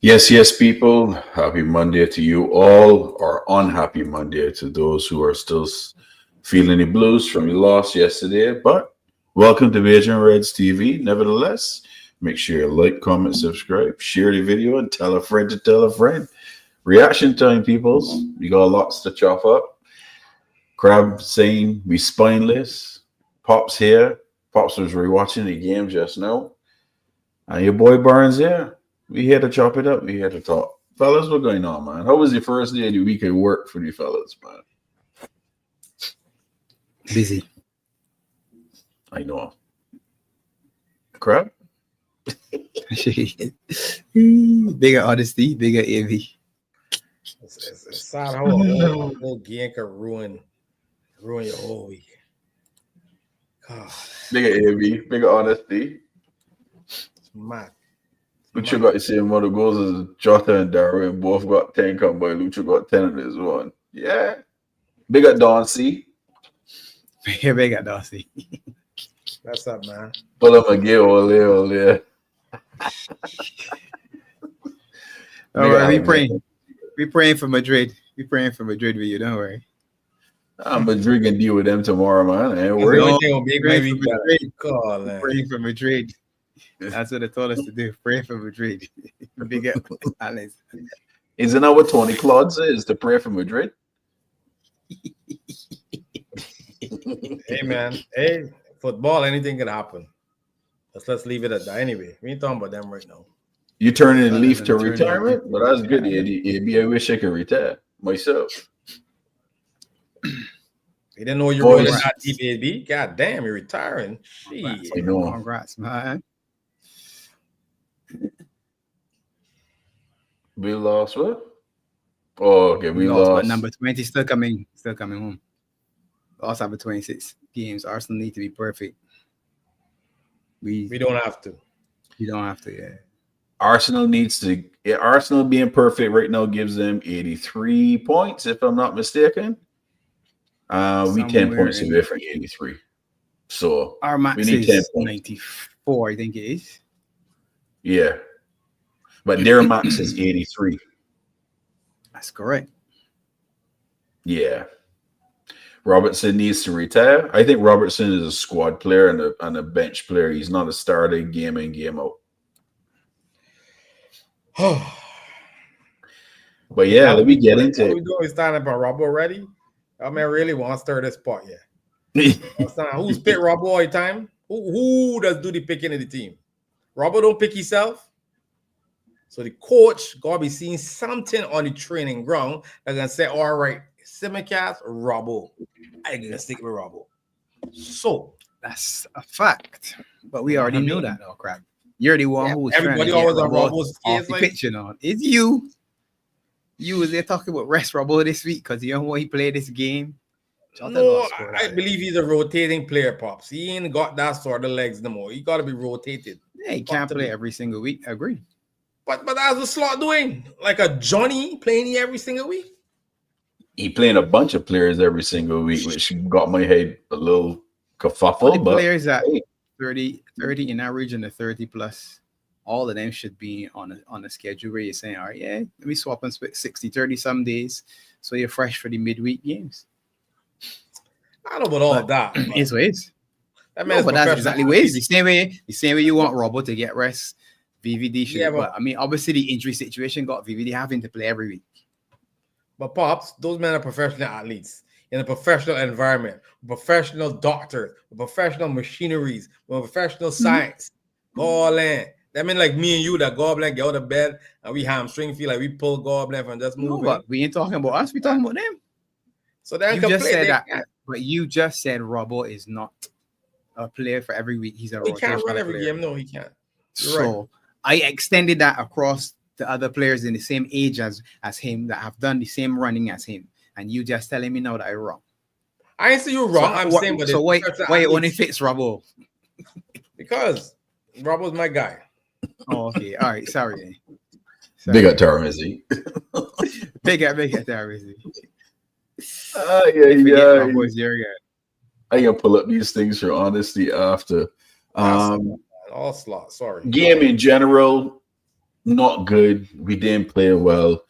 Yes, people. Happy Monday to you all, or unhappy Monday to those who are still feeling the blues from your loss yesterday. But welcome to Vision Reds TV. Nevertheless, make sure you like, comment, subscribe, share the video, and tell a friend to tell a friend. Reaction time, peoples. We got lots to chop up. Crab saying we spineless. Pops here. Pops was rewatching the game just now. And your boy Barnes here. We here to chop it up. We here to talk. Fellas, what's going on, man? How was your first day of the week at work for you fellas, man? Busy. I know. Crap? Bigger honesty, bigger AV. It's sad how a whole game can ruin your whole week. God, Bigger AV, bigger honesty. it's mad. Lucha got the same amount of goals as Jota and Darwin. Both got 10 come by. Lucha got 10 in this one. Yeah. Bigger Dauncey. Bigger Darcy. That's up, man. Fulham again, ole. All right, we praying. We praying for Madrid. We praying for Madrid with you. Don't worry. Madrid can deal with them tomorrow, man. Ain't The worried. only thing will make my Praying week for better. Madrid. God, man. Praying for Madrid. That's what they told us to do. Pray for Madrid. Big up, Alex. Isn't that what Tony Claude says? To pray for Madrid? Hey, man. Hey, football, anything can happen. Let's leave it at that. Anyway, we ain't talking about them right now. You turning a leaf to Turning- retirement? But that's good, Eddie. I wish I could retire myself. You didn't know you Boys. were rolling that deep, AB. God damn, you're retiring. Shit. I know. Congrats, man. We lost what? Oh, okay. We Lost, lost. but number 20 still coming home. Lost after 26 games. Arsenal need to be perfect. We don't have to. You don't have to, yeah. Arsenal needs to. Yeah, Arsenal being perfect right now gives them 83 points, if I'm not mistaken. We 10 Somewhere points in- away from 83. So Our max we need 10 is points. 94, I think it is. Yeah, but their max is 83. That's correct. Yeah. Robertson needs to retire. I think Robertson is a squad player and a bench player. He's not a starter game in, game out. But yeah, let me get into What we it. doing? We starting up on Robo already? I mean, really want to stir this pot, yeah. Who's pick Robo all the time? Who does do the picking of the team? Robo don't pick himself. So the coach gotta be seeing something on the training ground that's gonna say, all right, Simicast, Robo. I'm gonna stick with Robo. So That's a fact. But we already knew that, though, crap. You're the one who was everybody trying to always get on Robo Robo's off case, the like, pitch, you know. It's you. You was there talking about rest Robo this week because you know what he played this game. no, I believe he's a rotating player, Pops. He ain't got that sort of legs no more. He gotta be rotated. Yeah, he can't play every single week. I agree. But that's the slot doing. Like a Johnny playing every single week. He playing a bunch of players every single week, which got my head a little All kerfuffle. the But players at 30 in that region, the 30 plus, all of them should be on a schedule where you're saying, all right, yeah, let me swap and split 60-30 some days so you're fresh for the midweek games. I don't know about all But that. It's what it is. That No, man's but that's professional. exactly what it is. The same way you want Robo to get rest, VVD should. Yeah, but but- I mean, obviously the injury situation got VVD having to play every week. But Pops, those men are professional athletes in a professional environment, professional doctors, professional machineries, professional science. All in. That mean like me and you that goblin get out of bed and we hamstring feel like we pull goblin and just No, move but we ain't talking about us. We talking about them. So they You can just play. said They that, can't- but you just said Robo is not a player for every week. He's a He can't run rotational every player. game. No, he can't. You're So I extended that across the other players in the same age as him that have done the same running as him, and you just telling me now that I'm wrong. I ain't say you're wrong. I'm saying, but so why professional it only athletes- fits Robo? because Robo's my guy. Oh, okay, all right, sorry. big up Taramizzi. Big up, Darcy. Yeah. Robo's your guy. I can pull up these things for honesty after. All slot. Sorry. Game in general, not good. We didn't play well.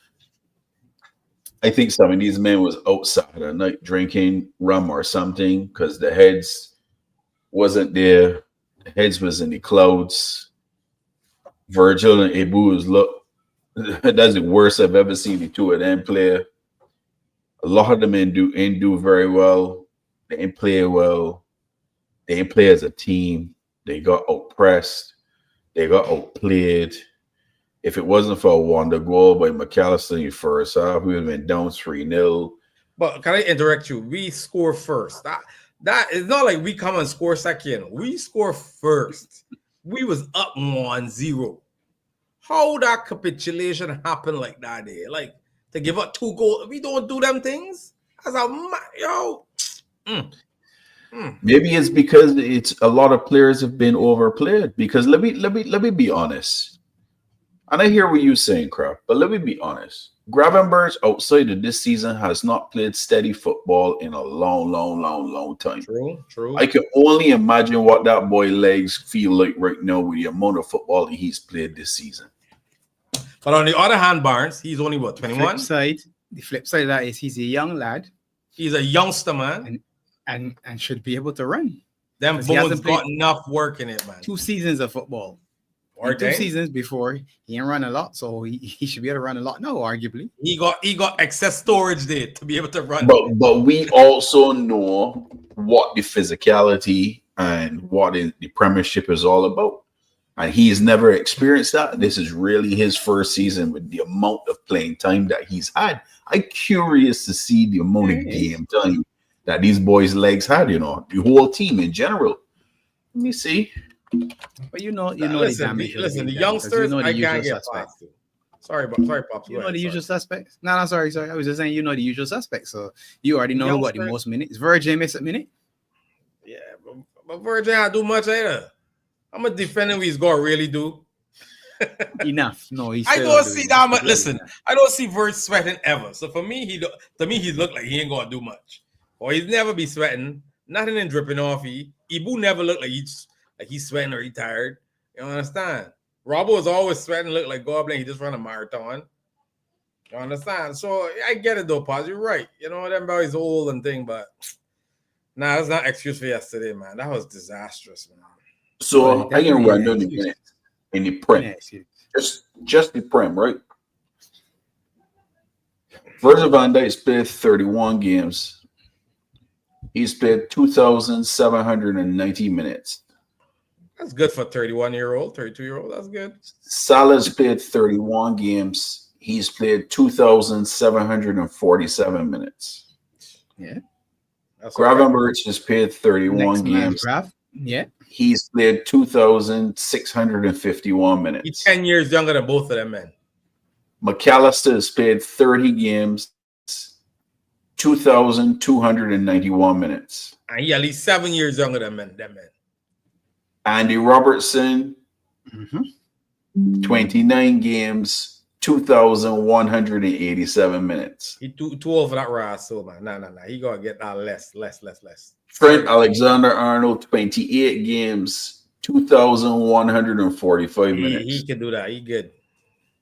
I think some of these men was outside at night drinking rum or something because the heads wasn't there. The heads was in the clouds. Virgil and Abu was look. That's the worst I've ever seen the two of them play. A lot of them ain't do very well. They ain't play well. They ain't play as a team. They got oppressed. They got outplayed. If it wasn't for a wonder goal by McAllister in the first half, we would have been down 3-0. But can I interrupt you? We score first. That is not like we come and score second. We score first. We was up 1-0. How that capitulation happened like that day? Like to give up 2 goals. We don't do them things. As a yo. Maybe it's because it's a lot of players have been overplayed. Because let me be honest. And I hear what you're saying, Crap, but let me be honest. Gravenberch outside of this season has not played steady football in a long time. True. I can only imagine what that boy legs feel like right now with the amount of football he's played this season. But on the other hand, Barnes, he's only what, 21? The flip side of that is he's a young lad. He's a youngster, man. And should be able to run. Them bones got enough work in it, man. 2 seasons of football. Or 2 seasons before, he ain't run a lot, so he should be able to run a lot now, arguably. He got excess storage there to be able to run. But we also know what the physicality and what the Premiership is all about. And he's never experienced that. This is really his first season with the amount of playing time that he's had. I'm curious to see the amount of game time that these boys' legs had, the whole team in general. Let me see. But you know listen, the youngsters, I can't get past them. Sorry, Pops. You know the usual suspects. No, sorry. I was just saying, the usual suspects. So you already know who got the most minutes. Virgin missed a minute. Yeah, but Virgin I do much either. I'm a defending what he's gonna really do. Enough. No, he's. I don't see that much. Listen, I don't see Virgil sweating ever. So for me, he look like he ain't gonna do much. Or he's never be sweating. Nothing in dripping off. Ibu never look like he's sweating or he tired. You understand? Robbo is always sweating, look like Goblin. He just run a marathon. You understand? So I get it though, Paz. You're right. Them boys old and thing, but that's not excuse for yesterday, man. That was disastrous, man. So I can run down the minutes in the Prem. Just the Prem, right? Virgil van Dijk's played 31 games. He's played 2,790 minutes. That's good for 31-year-old, 32-year-old. That's good. Salah's played 31 games. He's played 2,747 minutes. Yeah. Gravenberch has played 31 games. Yeah. He's played 2,651 minutes. He's 10 years younger than both of them men. McAllister has played 30 games, 2,291 minutes. And he at least 7 years younger than them men. Andy Robertson, 29 games, 2,187 minutes. He too old for that ras, so man. Nah. He gonna get that less. Trent Alexander-Arnold, 28 games, 2,145 minutes. He can do that. He good.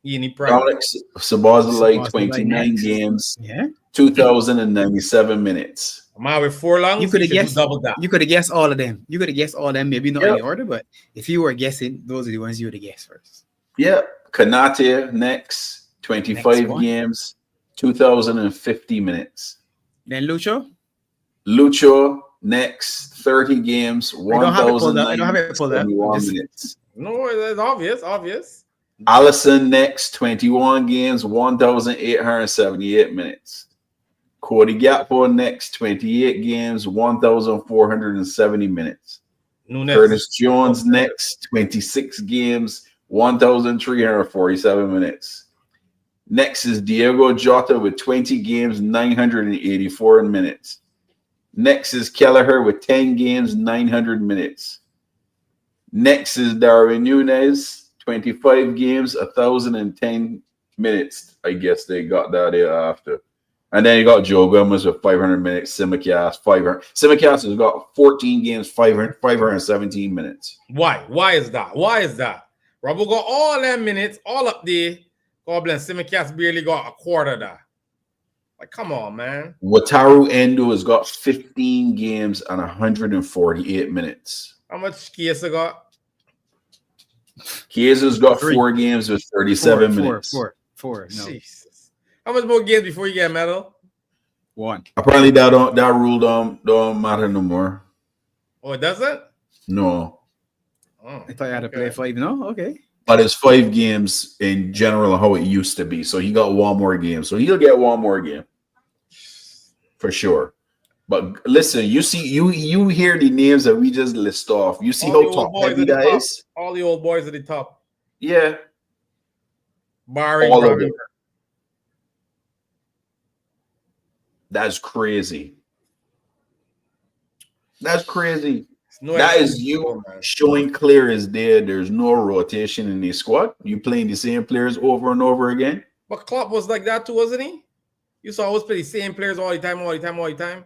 He any prime. Alex Sabazalai, 29 games, 2,097 minutes. Man, with 4 lungs, you could have guessed double that. You could have guessed all of them. Maybe not in the order, but if you were guessing, those are the ones you would have guessed first. Yeah. Kanate next, 25 games, 2,050 minutes. Then Lucho next, 30 games, 1,091 minutes. No, it's obvious. Allison next, 21 games, 1,878 minutes. Cody Gakpo next, 28 games, 1,470 minutes. Curtis Jones next, 26 games, 1,347 minutes. Next is Diego Jota with 20 games, 984 minutes. Next is Kelleher with 10 games, 900 minutes. Next is Darwin Núñez, 25 games, 1,010 minutes. I guess they got that there after. And then you got Joe Gomez with 500 minutes. Simicast, 500. Simicast has got 14 games, 517 minutes. Why is that? Robbo got all them minutes, all up there. God bless. Simicast barely got a quarter there. Like, come on, man. Wataru Endo has got 15 games and 148 minutes. How much Kiesa got? Kiesa's got 3. 4 games with 37 4, minutes. 4. No, Jesus. How much more games before you get a medal? 1. Apparently that rule don't matter no more. Oh, it doesn't? No. Oh, I thought you had to play 5. No, okay. But it's 5 games in general how it used to be. So he got 1 more game. So he'll get 1 more game. For sure. But listen, you see, you hear the names that we just list off. You see how top heavy that is? All the old boys at the top. Yeah. Barring All of probably. them. That's crazy. That's crazy. No that excuse is you man. showing clear as day. There's no rotation in the squad. You playing the same players over and over again. But Klopp was like that too, wasn't he? You saw always play the same players all the time.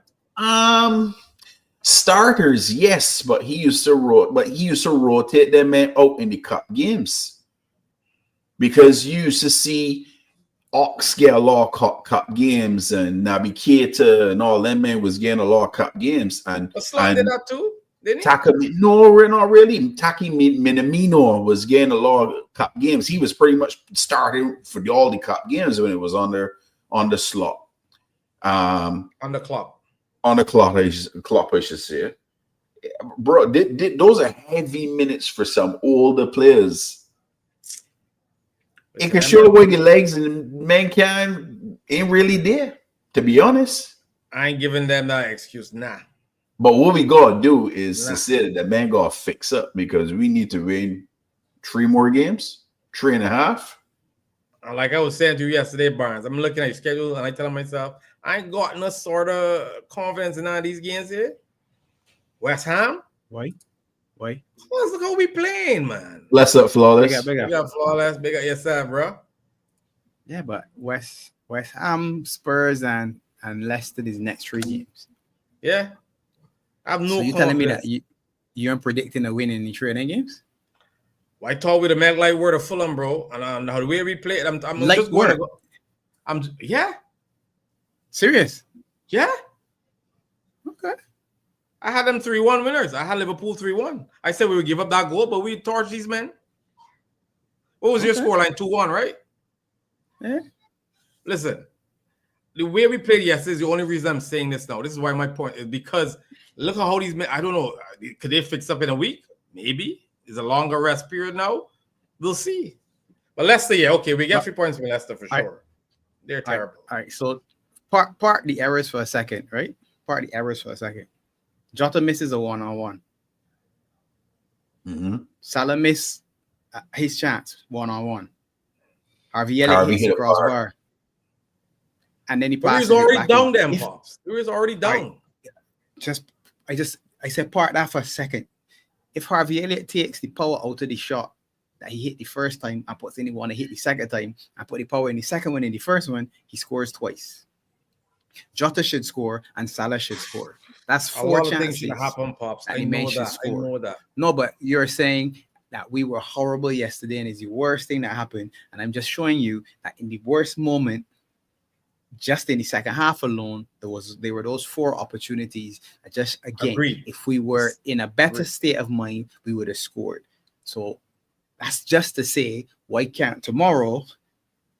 Starters, yes, but he used to rotate them men out in the cup games because you used to see Ox get a lot of cup games and Naby Keita and all them men was getting a lot of cup games and Slot did that too, didn't he? No, not really. Taki Minamino was getting a lot of cup games. He was pretty much starting for all the cup games when it was on the slot. On the clock. On the clock, I should say. Bro, those are heavy minutes for some older players. It can show where the legs and mankind ain't really there, to be honest. I ain't giving them that excuse, nah. But what we gotta do is to say that the man gotta fix up because we need to win 3 more games, 3.5. Like I was saying to you yesterday, Barnes, I'm looking at your schedule and I tell myself, I ain't got no sort of confidence in none of these games here. West Ham? Why? Look how we playing, man. Bless up, Flawless. Big up. Flawless. Big up yourself, bro. Yeah, but West Ham, Spurs, and Leicester these next 3 games. Yeah. I have no So you telling me that you aren't predicting a win in the training games? Well, I thought we'd have met like word of Fulham, bro. And the way we played, I'm like just going to go. Yeah. Serious? Yeah. Okay. I had them 3-1 winners. I had Liverpool 3-1. I said we would give up that goal, but we torched these men. What was your scoreline? 2-1, right? Yeah. Listen, the way we played yesterday is the only reason I'm saying this now. This is why my point is because look at how these men, I don't know, could they fix up in a week? Maybe. Is a longer rest period now? We'll see. But Leicester, yeah, okay, we get 3 points from Leicester for sure. They're terrible. All right, so part the errors for a second, right? Jota misses a 1-on-1. Mm-hmm. Salah missed his chance 1-on-1. Harvey Elliott hits the crossbar. And then he passes. He was already down them, Pops. He was already down. I said part that for a second. If Harvey Elliott takes the power out of the shot that he hit the first time and puts in the one that hit the second time and put the power in the second one in the first one, he scores twice. Jota should score and Salah should score. That's 4 chances. Things should happen, Pops. I know that. No, but you're saying that we were horrible yesterday and it's the worst thing that happened. And I'm just showing you that in the worst moment, just in the second half alone, there were those 4 opportunities. Agreed. If we were in a better state of mind, we would have scored. So that's just to say, why can't tomorrow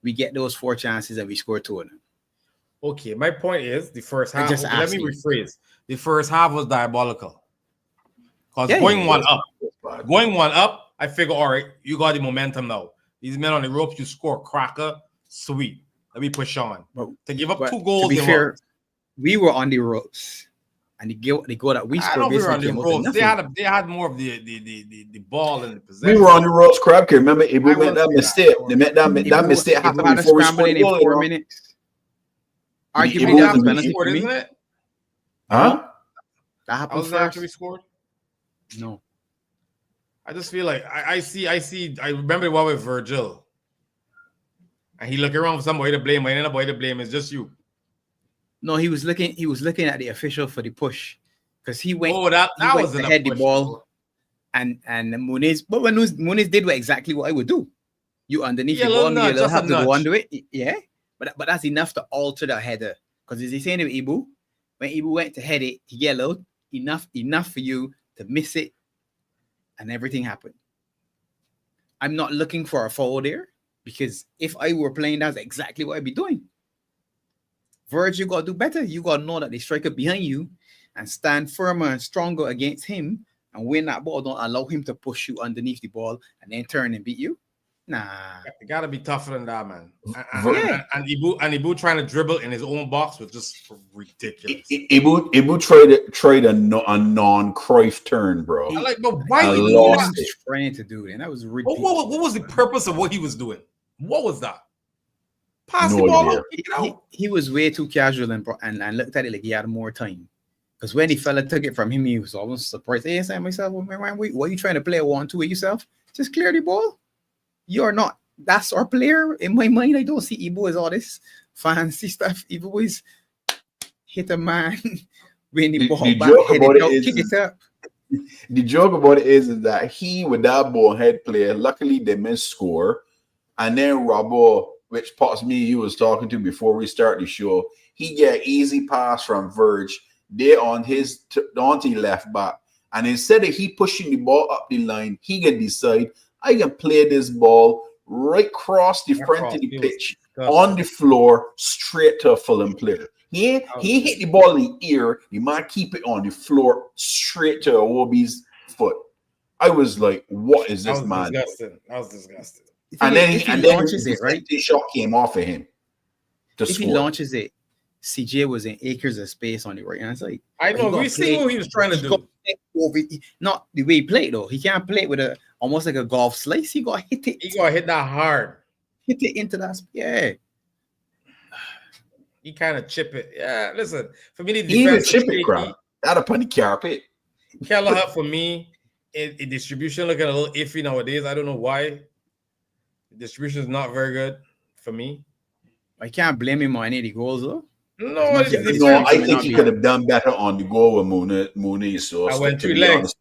we get those 4 chances and we score 2 of them? Okay, my point is the first half. Let me rephrase. The first half was diabolical. Because going one up, I figure, all right, you got the momentum now. These men on the ropes, you score cracker, sweet. Let me push on. To give up 2 goals. To be fair, we were on the ropes, and the goal that we scored basically came out of nothing. They had more of the ball and the possession. We were on the ropes, Crab. Remember, Ibu made that mistake. That mistake happened before we scored in 4 minutes. Arguably, that was penalty for me. Isn't it? Huh? That happened first. After we scored? No. I just feel like I remember what with Virgil. And he looking around for somebody to blame, and nobody to blame. It's just you. No, he was looking at the official for the push because he went. Oh, that was ahead the ball, And Muniz, but when Muniz did exactly what I would do. You underneath Yeah, the ball, little you nudge, will just a have to go nudge. under it. Yeah. But that's enough to alter the header. Because as he's saying with Ibu, when Ibu went to head it, he yellowed enough for you to miss it, and everything happened. I'm not looking for a foul there, because if I were playing, that's exactly what I'd be doing. Verge, you got to do better. You got to know that the striker behind you and stand firmer and stronger against him and win that ball. Don't allow him to push you underneath the ball and then turn and beat you. Nah. You gotta be tougher than that, man. Yeah. And Ibu trying to dribble in his own box was just ridiculous. Ibu tried a non-Cruyff turn, bro. I like, but why I he lost do it. Trying to do it, and that was that? ridiculous. What was the purpose of what he was doing? What was that? Pass No the ball idea. out, kick it out. He was way too casual and looked at it like he had more time. Because when the fella took it from him, he was almost surprised. Hey, I said to myself, what are you trying to play a 1-2 with yourself? Just clear the ball. You're not. That's our player. In my mind, I don't see Ibu as all this fancy stuff. Ibu is hit a man, win the ball back, head it out, kick it up. The joke about it is that he, with that ball head player, luckily they missed score. And then Robbo, which pops me, he was talking to before we start the show, he get easy pass from Verge. They're on his onto left back. And instead of he pushing the ball up the line, he can decide, I can play this ball right across the front of the pitch, on the floor, straight to a Fulham player. He hit the ball in the ear. The man keep it on the floor, straight to Iwobi's foot. I was like, what is this man? Disgusting. That was disgusting. And then he launches it, right? The shot came off of him to If score. he launches it, CJ was in acres of space on the right hand side. I know. We see what he was trying to do. Not the way he played, though. He can't play it with almost like a golf slice. He got to hit it. He got to hit that hard. Hit it into that. Yeah. He kind of chip it. Yeah, listen. For me, the He even defense chip it, crap. That upon the carpet. Kelleher, for me, in distribution looking a little iffy nowadays. I don't know why. The distribution is not very good for me. I can't blame him on any of the goals, though. No, I think he could have done better on the goal with Mooney. So I went through legs.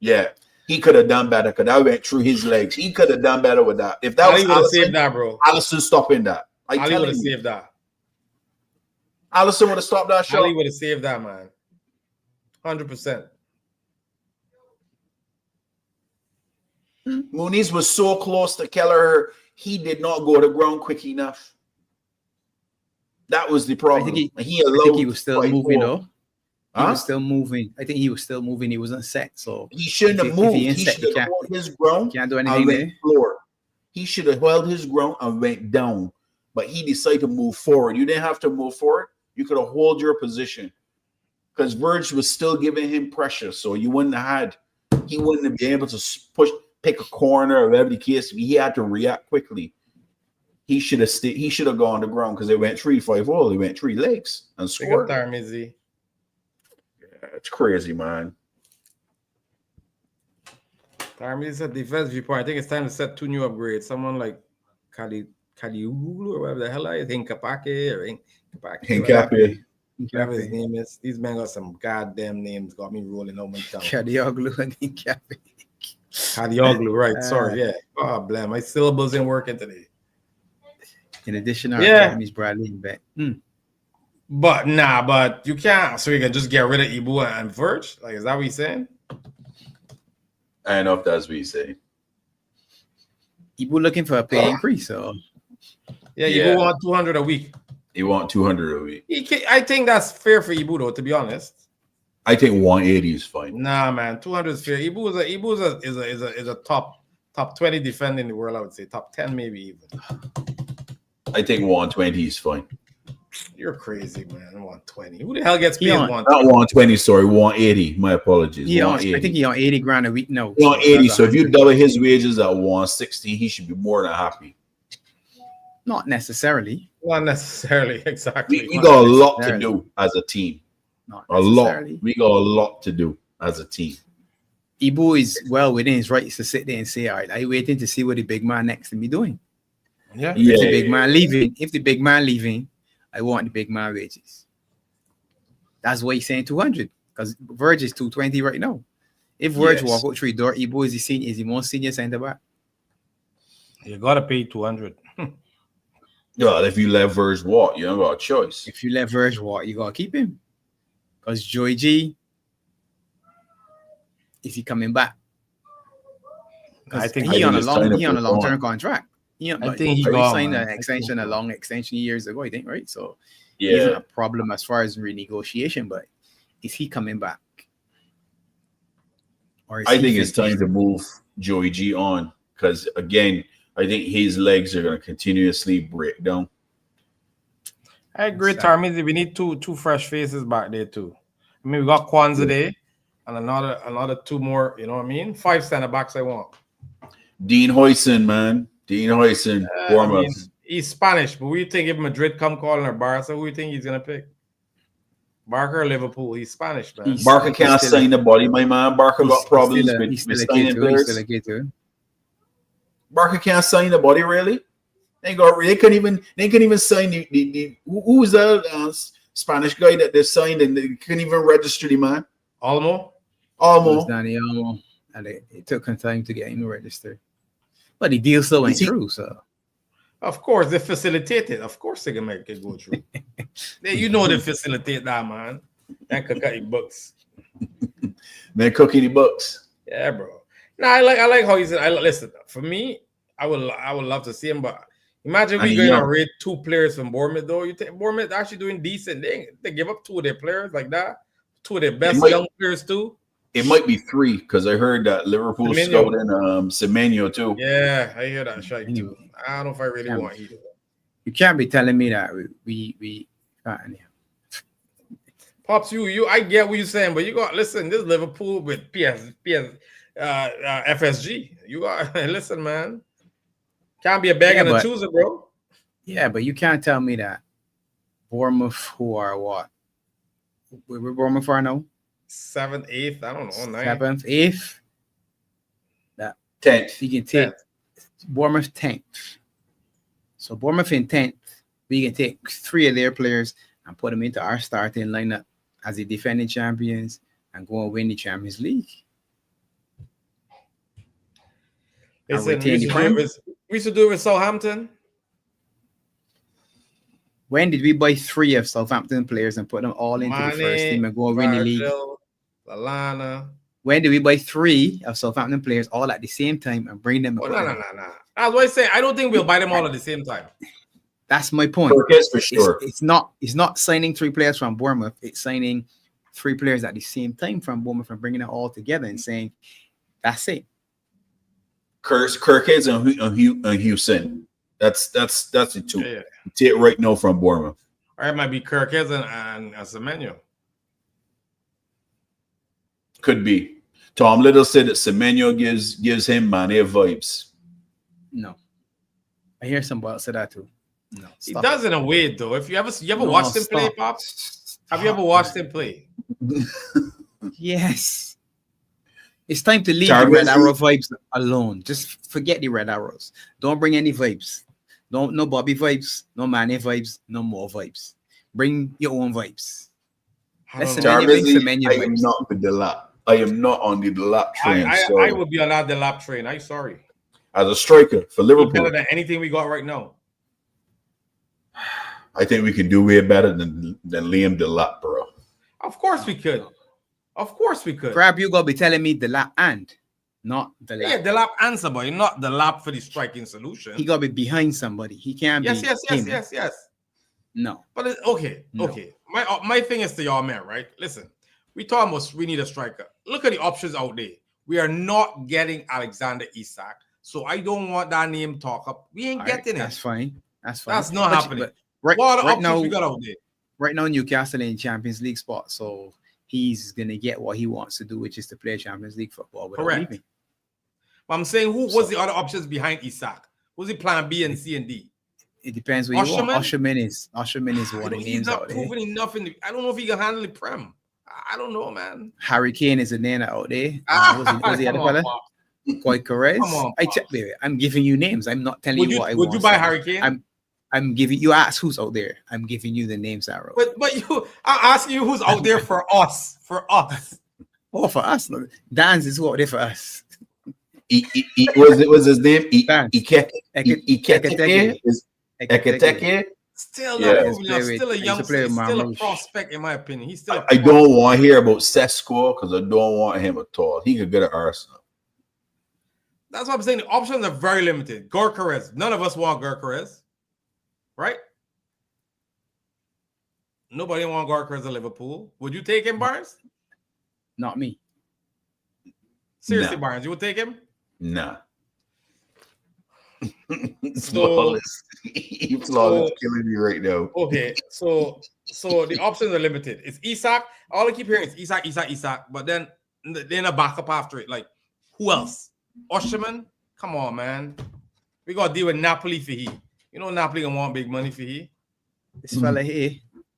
Yeah, he could have done better because I went through his legs. He could have done better with that. If that Ali was would have Alisson, saved that, bro. Alisson stopping that. Ali would have saved that. Alisson would have stopped that shot. Ali would have saved that, man. 100%. Muniz was so close to Kelleher, he did not go to ground quick enough. That was the problem. I think he was still moving, though. He was still moving. I think he was still moving. He wasn't set, so he shouldn't have moved. He should have held his ground. Can't do anything there. Floor. He should have held his ground and went down, but he decided to move forward. You didn't have to move forward. You could have held your position because Verge was still giving him pressure, so you wouldn't have had. He wouldn't have been able to pick a corner or whatever the case. He had to react quickly. He should have He should have gone to ground because they went 3-5-0. They went 3 legs and scored. Yeah, it's crazy, man. Tarmizi said defense viewpoint. I think it's time to set 2 new upgrades. Someone like Kaliulu or whatever the hell I think, Hinkapake or Hincapié. Whatever his name is. These men got some goddamn names. Got me rolling out my tongue. Kadioglu and Hincapié. Kadioglu, right? Sorry, yeah. Oh, blam. My syllables ain't working today. In addition, our Academy's Bradley and back. But you can't. So you can just get rid of Ibu and Verge? Like, is that what you're saying? I don't know if that's what you say. Ibu looking for a pay increase, so Ibu want 200 a week. He want 200 a week. I think that's fair for Ibu, though, to be honest. I think 180 is fine. Nah, man, 200 is fair. Ibu is a top 20 defender in the world. I would say top 10, maybe even. I think 120 is fine. You're crazy, man. 120. Who the hell gets paid 120? Not 120, sorry, 180. My apologies. I think he on 80 grand a week. No, 180. So if you double his wages at 160, he should be more than happy. Not necessarily. Not necessarily, exactly. We got a lot to do as a team. A lot. We got a lot to do as a team. Ibu is well within his rights to sit there and say, all right, I'm waiting to see what the big man next to me doing. Yeah. If the big man leaving, I want the big man wages. That's why he's saying 200, because Verge is 220 right now. If Verge Yes. walk out through the door, Ebo is the most senior centre back. You gotta pay 200. Yeah, if you let Verge walk, you don't got a choice. If you let Verge walk, you gotta keep him. Because Joey G, is he coming back? I think he I on think a it's time to move long term on. contract. I think he he gone, signed man. an I extension, think a so. long extension years ago, I think, right? So he isn't Yeah, a problem as far as renegotiation, but is he coming back? Or is I he think it's finished? time to move Joey G on because again, I think his legs are going to continuously break down. I agree, Sad. Tarmy. We need two fresh faces back there too. I mean, we got Kwanzaa Day and another two more. You know what I mean? 5 center backs I want. Dean Hoyson, man, Dean Hoyson, I Bournemouth. mean, he's Spanish, but we think if Madrid come calling or Barca, who do you think he's gonna pick? Barca or Liverpool? He's Spanish, man. Barca can't still sign the body, my man. Barca got problems he's with still a kid signing too. He's players. still a kid too. Barca can't sign the body, really. They couldn't even sign the who's that Spanish guy that they signed and they couldn't even register the man. Olmo. It was Almost. Danny Olmo, and it took some time to get him registered. But the deal still went Is he- through, so Of course, they facilitate it. Of course, they can make it go through. You know they facilitate that, man. That could cut your books. Man, cooking the books. Yeah, bro. No, I like how he's. Listen. For me, I would love to see him, but imagine we And going young. to rate 2 players from Bournemouth. Though you think Bournemouth actually doing decent? They give up 2 of their players like that. 2 of their best might- young players too. It might be 3 because I heard that Liverpool Semenyo. scouting Semenyo too. Yeah, I hear that shit Anyway. too. I don't know if I really Yeah. want either. you can't be telling me that we anyhow. Pops, I get what you're saying, but you got listen. This Liverpool with FSG. You got listen, man. Can't be a bag and a but- chooser, bro. Yeah, but you can't tell me that Bournemouth, who are what? We're Bournemouth are now 7th, 8th, I don't know, 9th. 7th, 8th. 10th. You can take Bournemouth 10th. So Bournemouth in 10th, we can take 3 of their players and put them into our starting lineup as the defending champions and go and win the Champions League. And Listen, retain the Prem. we used to do it with Southampton. When did we buy 3 of Southampton players and put them all into the first team and go and win the league? Virgil, Lallana. When did we buy 3 of Southampton players all at the same time and bring them? Oh, no. That's what I say. I don't think we'll buy them all at the same time. That's my point. Perkins for sure. It's not signing 3 players from Bournemouth. It's signing 3 players at the same time from Bournemouth and bringing it all together and saying, that's it. Kirkheads and Houston. That's the 2. Yeah. Take it right now from Bournemouth. Or it might be Kirkheads and Semenyo. Could be. Tom Little said that Semenyo gives him Mane vibes. No. I hear somebody else say that too. No. He stop does it. in a way, though. If you ever No, watched him play, stop. Pops? Have you ever watched him play? Yes. It's time to leave Jarvis, the Red Arrow vibes alone. Just forget the Red Arrows. Don't bring any vibes. No Bobby vibes, no Mane vibes, no more vibes. Bring your own vibes. I don't Listen, know. Jarvis, Jarvis, Semenyo I am vibes. not with the lap. I am not on the lap train. I would be on that lap train. I'm sorry. As a striker for He's Liverpool, better than anything we got right now. I think we can do way better than Liam Delap, bro. Of course we could. Of course we could. Crab, you gotta be telling me the lap and not the lap. Yeah, the lap answer, boy, not the lap for the striking solution. He gotta be behind somebody. He can't yes, be. yes. him. No. But okay. No. My thing is to y'all, man, right? Listen, we talking about we need a striker. Look at the options out there. We are not getting Alexander Isak, so I don't want that name talk up. We ain't All right, getting that's it. fine. That's fine. That's not happening. But right, What other right options now, we got out there? right now, Newcastle in Champions League spot, so he's gonna get what he wants to do, which is to play Champions League football without Correct. leaving. But I'm saying, what's the other options behind Isak? What's the plan B and C and D? It depends what you want. Osherman? Usherman is one of the He's names not out there. proven enough. I don't know if he can handle the Prem. I don't know, man. Harry Kane is a name out there. Was the other Come on, fella? Pop. Quite correct. Come on, I Pops. checked there. I'm giving you names. I'm not telling you what I want. Would you buy Harry Kane? I'm giving you ask who's out there. I'm giving you the names, Arrow. But I'm asking you who's out there for us. For us. Oh, for us, Dance is what they for us. Was his name Dance. Eketeke? Eketeke? Still Yeah. not He's moving up. play Still a with- he used to youngster. play with He's still a Marmouche. prospect, in my opinion. He's still. I don't want to hear about Sesko because I don't want him at all. He could get at Arsenal. That's what I'm saying. The options are very limited. Gyökeres. None of us want Gyökeres, right? Nobody want Gyökeres at Liverpool. Would you take him, Barnes? Not me. Seriously, Nah. Barnes, you would take him? Nah. So- Flawless killing me right now. Okay, so the options are limited. It's Isak. All I keep hearing is Isak. But then a backup after it. Like, who else? Osimhen? Come on, man. We got to deal with Napoli for he. You know Napoli gonna want big money for he. This fella here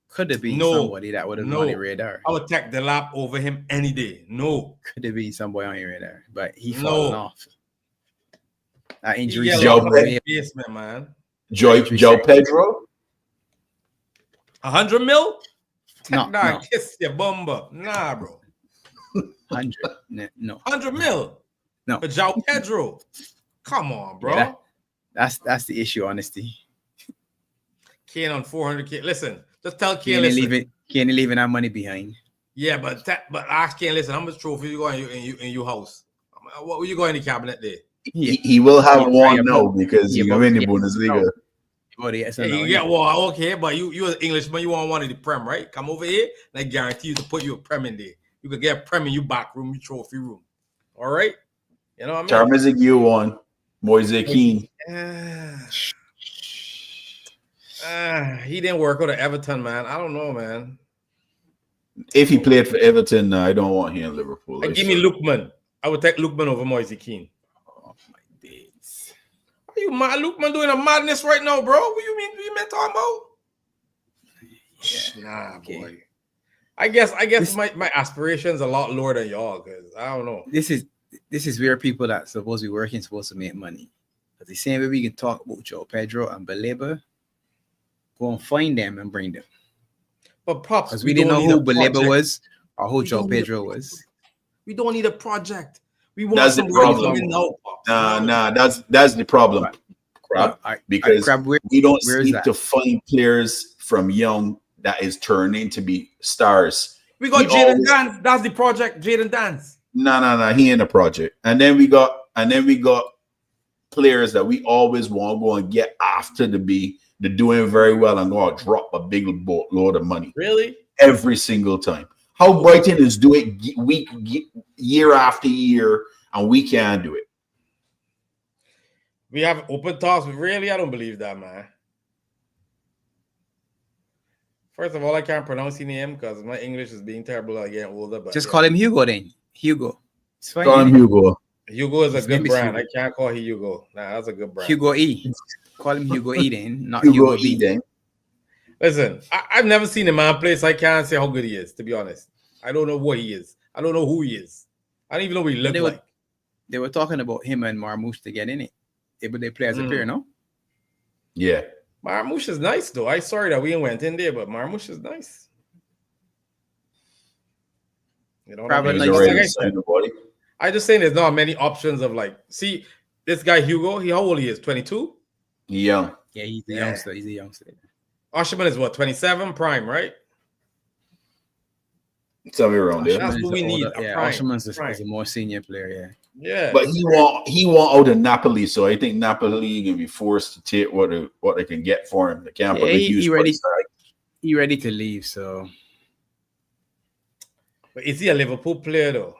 could have been No. somebody that would have been on the radar. I would take the lap over him any day. No. Could have been somebody on your radar, but he No. fallen off. That He injury. get Joe locked in Pedro. the basement, man. Joe Pedro? 100 mil? No, Nah, no. kiss your bumba. Nah, bro. 100. No. 100 mil. No. For João Pedro. Come on, bro. Yeah, that's the issue, honestly. Kane on 400K. Listen, just tell Kane, Can't listen. leaving that money behind. Yeah, but ask Kane, listen, how much trophy you got in your house? What will you got in the cabinet there? He will have Oh, one yeah, now because yeah, he's but- in the yeah, Bundesliga. no. Body, yes, Yeah, you get one, okay, but you as Englishman, you want one of the Prem, right? Come over here, and I guarantee you to put you a Prem in there. You could get a Prem in your back room, your trophy room. All right? You know what I mean? Charmesic you one. Moise Keane. He didn't work out at Everton, man. I don't know, man. If he played for Everton, I don't want him in Liverpool. Give me Lookman. I would take Lookman over Moise Keane. Oh my days. Are you mad? Lookman doing a madness right now, bro? What you mean? What you meant talking about? Nah, Okay. boy. I guess my aspirations are a lot lower than y'all, because I don't know. This is where people that supposed to be working supposed to make money. But the same way we can talk about Joe Pedro and Baleba, go and find them and bring them. But Pops, Because we didn't know who Baleba project. was or who We Joe don't need a Pedro was. We don't need a project. We want That's the somebody problem. coming now, Pops. Nah, that's the problem, Crab. Because Crab, we don't where is seem that? to find players from young that is turning to be stars. We got We Jaden always- Dance. That's the project, Jaden Dance. No, he ain't a project. And then we got players that we always want to go and get after they're doing very well and go and drop a big load of money Really? every single time. How Brighton is doing year after year, and we can't do it. We have open talks, but really, I don't believe that, man. First of all, I can't pronounce his name because my English is being terrible. I get older, but Just yeah. call him Hugo then. Hugo. It's fine. Call him Hugo. Hugo is a His good name is brand. Hugo. I can't call him Hugo. Nah, that's a good brand. Hugo E. Call him Hugo E then, not Hugo Hugo B. Eden. Listen, I've never seen a man play, so I can't say how good he is, to be honest. I don't know what he is. I don't know who he is. I don't even know what he looks like. They were talking about him and Marmouche to get in it. But they play as a pair, no? Yeah. Marmouche is nice, though. I'm sorry that we went in there, but Marmouche is nice. You know what I Probably mean? He's nice. Like already I said, signed the body. I just saying there's not many options of like, see, this guy Hugo, how old he is? 22? Young. Yeah, he's a Yeah. youngster. He's a youngster. Osimhen is what, 27? Prime, right? Somewhere around there. That's Osimhen what is we the need, older- a Yeah, prime, Osimhen is prime. a more senior player, yeah. Yeah. But he want out of Napoli, so I think Napoli can be forced to take what they can get for him. They can't put Yeah, a he huge ready. price tag. He ready to leave, so But is he a Liverpool player, though?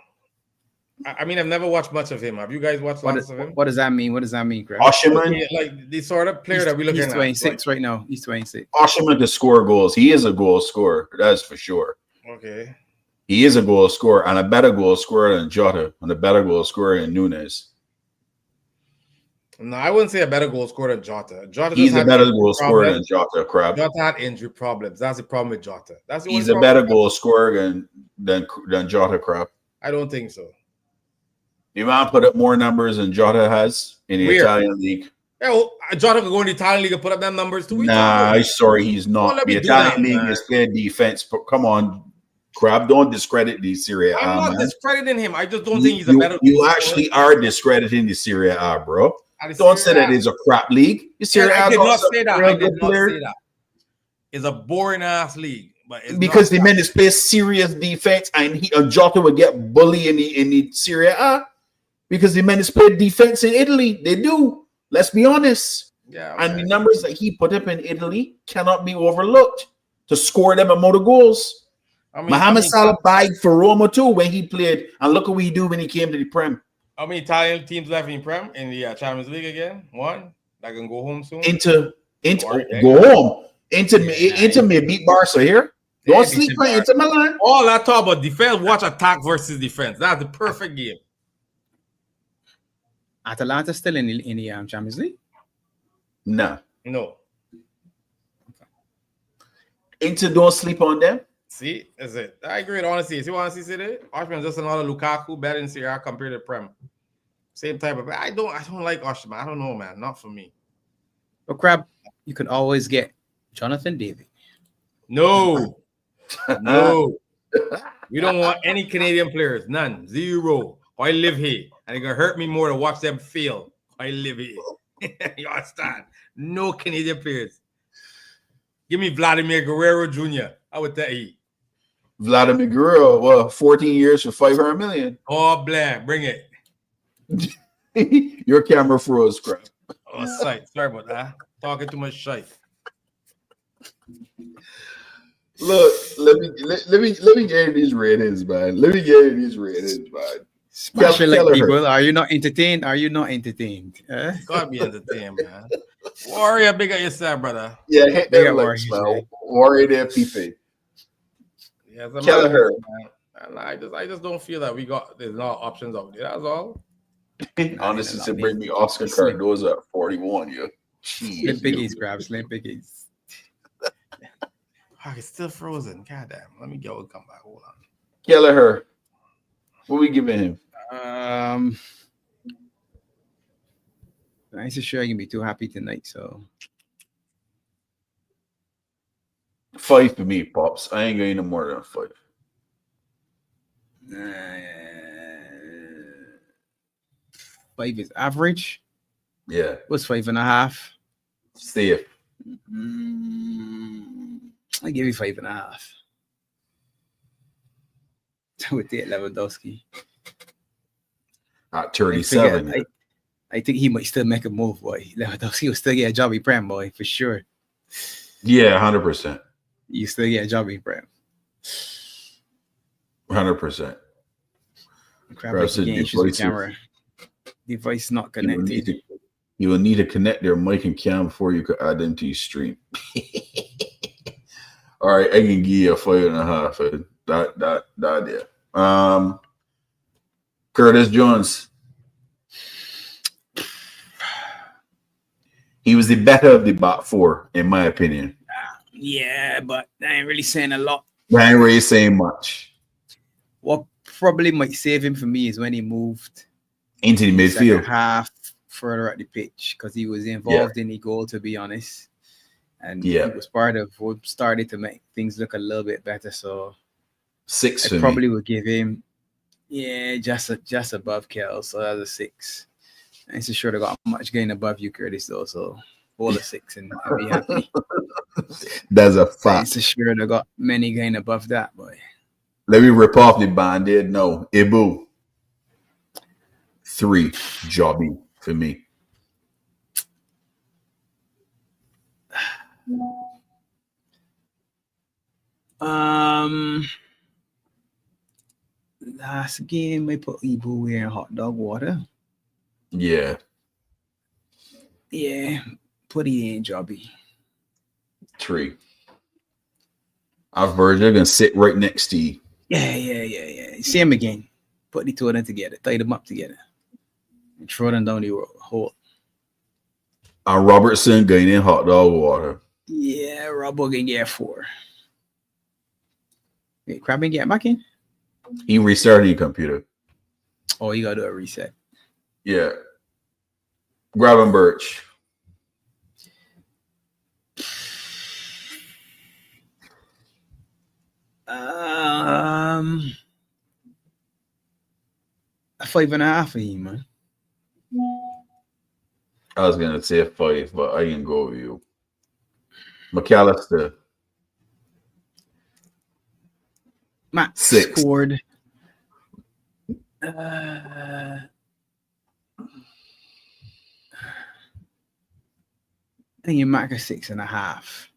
I mean, I've never watched much of him. Have you guys watched lots of him? what does that mean? What does that mean, Greg? Osimhen, Yeah, like the sort of player that we're looking He's at. 26 right now. He's 26. Osimhen can score goals. He is a goal scorer, that's for sure. Like, okay. He is a goal scorer and a better goal scorer than Jota and a better goal scorer than Nunes. No, I wouldn't say a better goal scorer than Jota. Jota He's just a had better injury goal scorer than problems. Jota, Crab. Jota had injury problems. That's the problem with Jota. That's the He's only a better problem. goal scorer than Jota, Crab. I don't think so. You want to put up more numbers than Jota has in the Where? Italian league? Yeah, well, Jota could go in the Italian league and put up them numbers too. Nah, I'm sorry, he's Don't not. let The me do Italian that, league man. is playing defense, but come on. Crab, don't discredit the Serie A, I'm not man. discrediting him. I just don't think he's a You, better. you actually are discrediting the Serie A, bro. At the Don't Serie say that A. it's a crap league. The Serie I A did got not some say that. real I did good not players. say that. It's a boring ass league, but it's Because the not men is play serious defense, and Jota will get bullied in the Serie A because the men is play defense in Italy. They do. Let's be honest. yeah. And Okay. the numbers that he put up in Italy cannot be overlooked to score them amount of goals. Mohamed Salah bagged for Roma too when he played, and look what he do when he came to the Prem. How many Italian teams left in Prem in the Champions League again? One that can go home soon. Go home. Inter may beat Barca here. Don't sleep on Inter Milan. All I talk about defense, watch attack versus defense. That's the perfect game. Atalanta still in the Champions League? No. Inter don't sleep on them. See, is it? I agree with honesty. See what honesty said it? Oshman just another Lukaku better in Serie A compared to Prem. Same type of. I don't like Oshman. I don't know, man. Not for me. But Crab, you can always get Jonathan David. No. We don't want any Canadian players. None. Zero. I live here. And it's gonna hurt me more to watch them fail. I live here. You understand? No Canadian players. Give me Vladimir Guerrero Jr. I would tell you. Vladimir Guerrero, 14 years for 500 million. Oh, blah, bring it. Your camera froze, crap. Oh, sight. Sorry about that. Talking too much shite. Look, let me get these ratings, man. Special like people, are you not entertained? Gotta be entertained, man. Warrior, big at yourself, brother. Yeah, hit that likes, man. Warrior there, PP. Yeah, Kelleher. And I just don't feel that there's no options out there. That's all. Honestly, to bring me Oscar Cardozo at 41, yeah. Slim piggies, Crab. Slim piggies. Oh, it's still frozen. God damn. Let me go and come back. Hold on. Kelleher. What we giving him? I ain't so sure I can be too happy tonight, so 5 for me, Pops. I ain't getting no more than 5. 5 is average. Yeah. What's 5.5? Safe. I give you 5.5. With the Lewandowski at 37. I think he might still make a move, boy. Lewandowski will still get a job in Prem, boy, for sure. Yeah, 100%. You still get a job in Prem. 100%. Camera. Device not connected. You will need to connect their mic and cam before you could add them to your stream. All right, I can give you a 5.5. That yeah. Curtis Jones. He was the better of the back four, in my opinion. Yeah, but I ain't really saying a lot. I ain't really saying much. What probably might save him for me is when he moved into the midfield, half further at the pitch, because he was involved in the goal, to be honest. And he was part of what started to make things look a little bit better. So 6 I probably would give him, just above Kel. So that's a 6. I ain't so sure they got much gain above you, Curtis, though. So all a 6 and I'll be happy. That's a fact. I ain't so sure they got many gain above that, boy. Let me rip off the band-aid. No, Ibu. 3, Jobby for me. Last game I put Ibu wearing hot dog water. Yeah. Yeah, put it in Jobby. 3. Our Virgil gonna sit right next to you. Yeah. See him again. Put the two of them together, tie them up together, and throw them down the hole. And Robertson going in hot dog water. Yeah, Robbo can get 4. Wait, Crab can get back in? He restarted your computer. Oh, you gotta do a reset. Yeah. Grab him, Birch. A 5.5 for him, man. I was gonna say 5, but I can go with you. McAllister. Matt 6. scored. I think you mark a 6.5.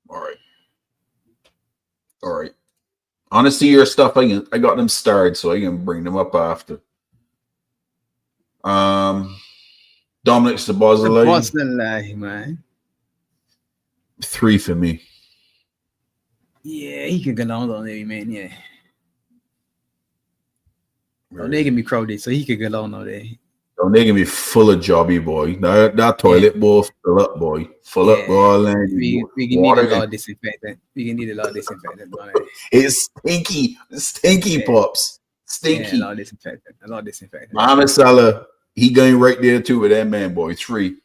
All right. Honestly, your stuff I got them starred, so I can bring them up after. Dominic Szoboszlai, man. 3 for me. Yeah, he could go on there, man. Yeah. Oh, they can be crowded, so he could go on there. Oh, they can be full of jobby, boy. That toilet bowl fill up, boy. Full up, all in. We can need a lot of disinfectant. We can need a lot of disinfectant on it. It's stinky pops. Stinky. Yeah, a lot of disinfectant. Mohamed Salah, he going right there too with that man, boy. 3.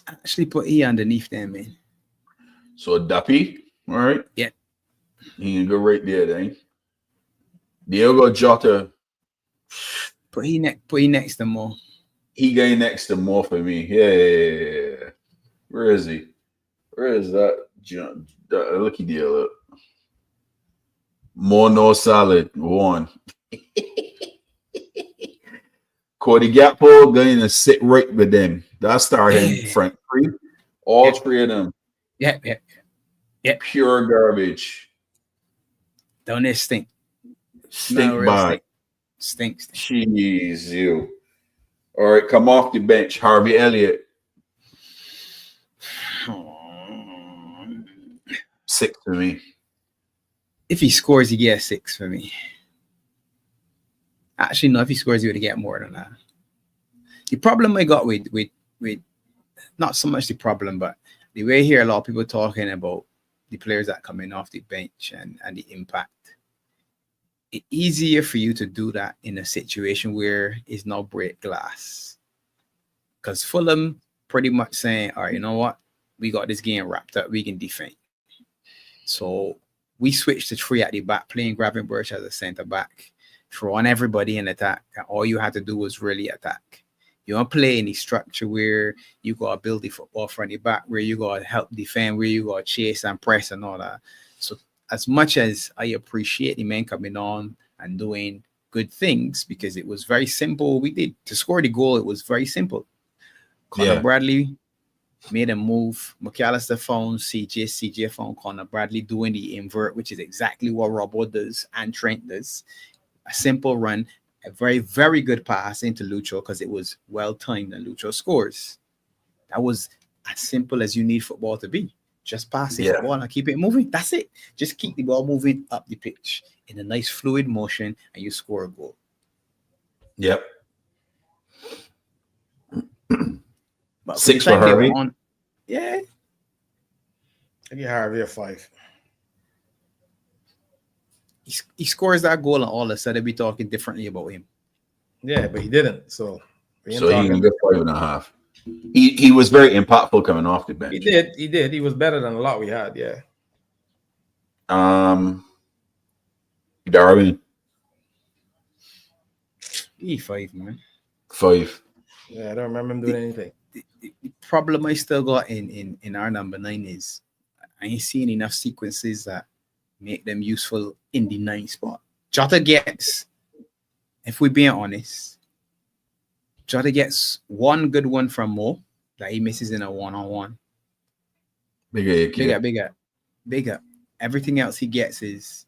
Actually put E underneath there, man. So Dappy, all right. Yeah. He can go right there, then. Diogo Jota. Put he next to Mo. He going next to Mo for me. Yeah. Where is he? Where is that? Looky deal up. Mo no salad 1. Cody Gakpo going to sit right with them. That's starting front 3. All 3 of them. Yeah. Pure garbage. Don't it stink? Stink bad. Stink. Jeez, you. All right, come off the bench. Harvey Elliott. 6 for me. If he scores, he gets 6 for me. Actually, no, if he scores, he would get more than that. The problem I got with not so much the problem, but the way I hear a lot of people talking about the players that come in off the bench and the impact. It's easier for you to do that in a situation where it's not break glass. Because Fulham pretty much saying, all right, you know what? We got this game wrapped up. We can defend. So we switched to 3 at the back, playing Gravenberch as a centre back, throwing everybody in attack. And all you had to do was really attack. You don't play any structure where you got to build the football from the back, where you got to help defend, where you got to chase and press and all that. So as much as I appreciate the men coming on and doing good things, because it was very simple. We did to score the goal. It was very simple. Conor Bradley made a move. McAllister found CJ found Conor Bradley doing the invert, which is exactly what Robbo does and Trent does. A simple run, a very, very good pass into Lucho because it was well timed and Lucho scores. That was as simple as you need football to be. Just pass the ball and keep it moving. That's it. Just keep the ball moving up the pitch in a nice fluid motion and you score a goal. Yep. But 6 for Harvey. I give Harvey a 5. He scores that goal and all of a sudden be talking differently about him. Yeah, but he didn't. So he can get 5.5. He was very impactful coming off the bench. He did. He was better than a lot we had. Yeah. Darwin. E5, man. 5. Yeah, I don't remember him doing anything. The problem I still got in our number 9 is I ain't seeing enough sequences that make them useful in the 9 spot. Jota gets, if we're being honest, Jota gets one good one from Mo that he misses in a one-on-one. Bigger. Everything else he gets is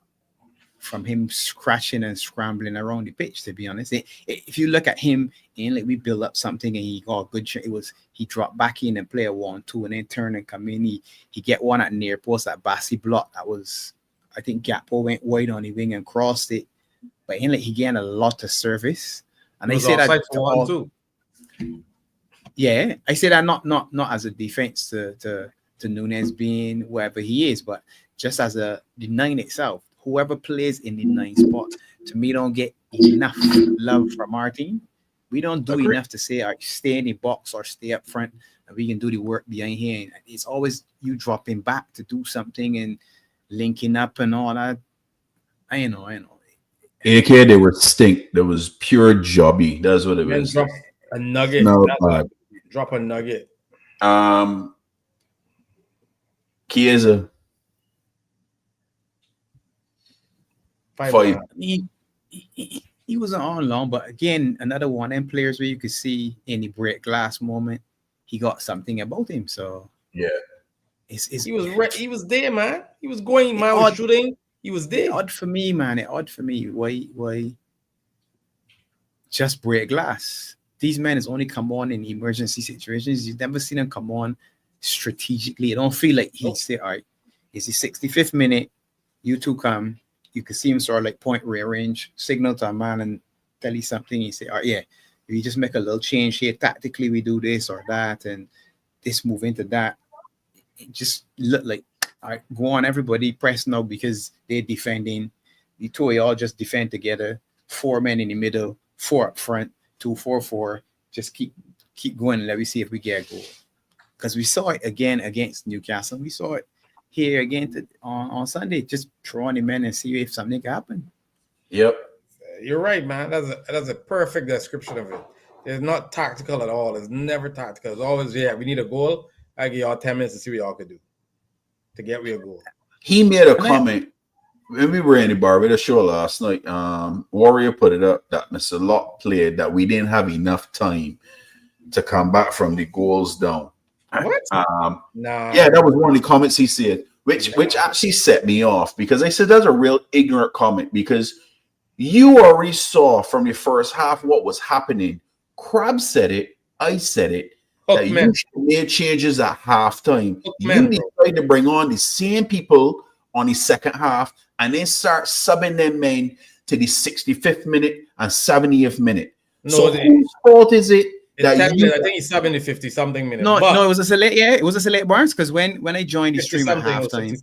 from him scratching and scrambling around the pitch, to be honest. If you look at him, and like we build up something and he got a good shot, he dropped back in and play a 1-2 and then turn and come in. He get one at near post that Bassi block. That was, I think Gakpo went wide on the wing and crossed it. But he gained a lot of service. And I say that for 1-2. Yeah, I say that not as a defense to Nunes being whoever he is, but just as the 9 itself. Whoever plays in the 9 spot, to me don't get enough love from our team. We don't do Agreed. enough to say, all right, stay in the box or stay up front, and we can do the work behind here. And it's always you dropping back to do something and linking up and all that. I know. AK, they were stink. That was pure jobby. That's what it Then was. drop a nugget. Smelled That's bad. drop a nugget. Chiesa, 5. He wasn't on long, but again, another one of them players where you could see in the break glass moment, he got something about him. So Yeah. it's He was there, man. He was going, man. Was shooting. He was there. odd for me, man. It odd for me. Why just break glass? These men has only come on in emergency situations. You've never seen him come on strategically. I don't feel like he say, all right, it's the 65th minute. You two come. You can see him sort of like point rearrange, signal to a man and tell you something. He say, all right, yeah, we just make a little change here. Tactically, we do this or that, and this move into that. It just look like, all right, go on, everybody, press now because they're defending. The two of y'all just defend together. 4 men in the middle, 4 up front, 2-4-4. Just keep going and let me see if we get a goal. Because we saw it again against Newcastle. We saw it here again on Sunday. Just throw on the men and see if something can happen. Yep. You're right, man. That's a perfect description of it. It's not tactical at all. It's never tactical. It's always, yeah, we need a goal. I give y'all 10 minutes to see what y'all could do to get me a goal. He made a comment when we were in the Barbados show last night. Warrior put it up that Mr. Locke played that we didn't have enough time to come back from the goals down. What? Nah. Yeah, that was one of the comments he said, which actually set me off because I said that's a real ignorant comment because you already saw from the first half what was happening. Crab said it. I said it. That you should make changes at halftime. You decide to bring on the same people on the second half and then start subbing them men to the 65th minute and 70th minute. So whose fault is it? I think he's subbing the 50-something minute. No, it was a select. Yeah, it was a select Barnes because when I joined the stream at halftime,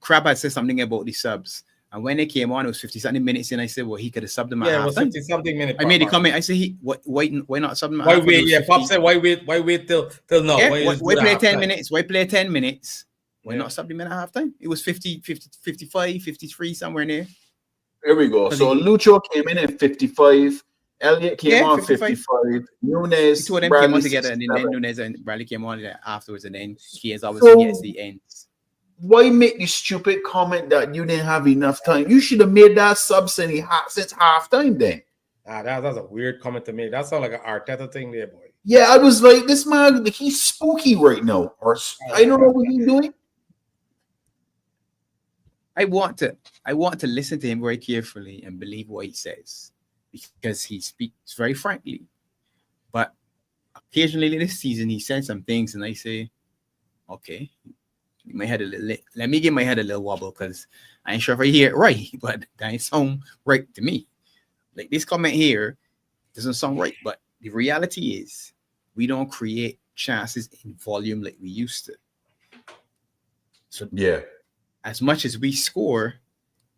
Crab had said something about the subs. And when they came on, it was 50-something minutes, and I said, "Well, he could have subbed them at halftime." Yeah, it was 50-something minutes. I made a comment. I said, why not sub them at halftime? Why wait? Yeah, Pop said, why wait till now? Yeah, why play 10 minutes? Why play 10 minutes? Why not sub them at halftime? It was 50, 55, 53, somewhere in there. Here we go. So Lucho came in at 55. Elliot came on 55. Nunez, two of them came on together, and then Nunez and Bradley came on afterwards, and then Kies obviously gets the ends. Why make the stupid comment that you didn't have enough time? You should have made that sub since halftime then. That's a weird comment to make. That sounds like an Arteta thing there, boy. Yeah, I was like, this man, he's spooky right now. Or I don't know what he's doing. I want to listen to him very carefully and believe what he says because he speaks very frankly. But occasionally this season, he said some things, and I say, okay. Let me give my head a little wobble because I ain't sure if I hear it right, but that ain't sound right to me. Like this comment here doesn't sound right, but the reality is we don't create chances in volume like we used to. So yeah, as much as we score,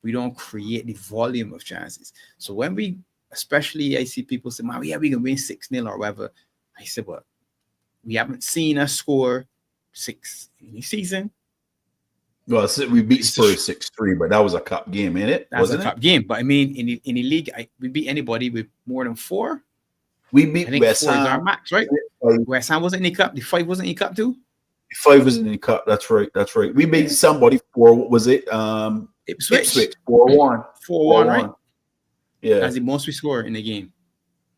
we don't create the volume of chances. So when especially I see people say, "Man, yeah, we can win 6-0 or whatever," I said, "Well, we haven't seen us score 6 in the season." Well, we beat Spurs 6-3, but that was a cup game, ain't it? That was a cup game. But I mean, in the league, we beat anybody with more than 4. We beat West Ham. 4 is our max, right? West Ham wasn't in the cup. The 5 wasn't in the cup too. The 5 was in the cup. That's right. We beat somebody for what was it? Ipswich 4-1. 4-1, right? Yeah, that's the most we score in the game.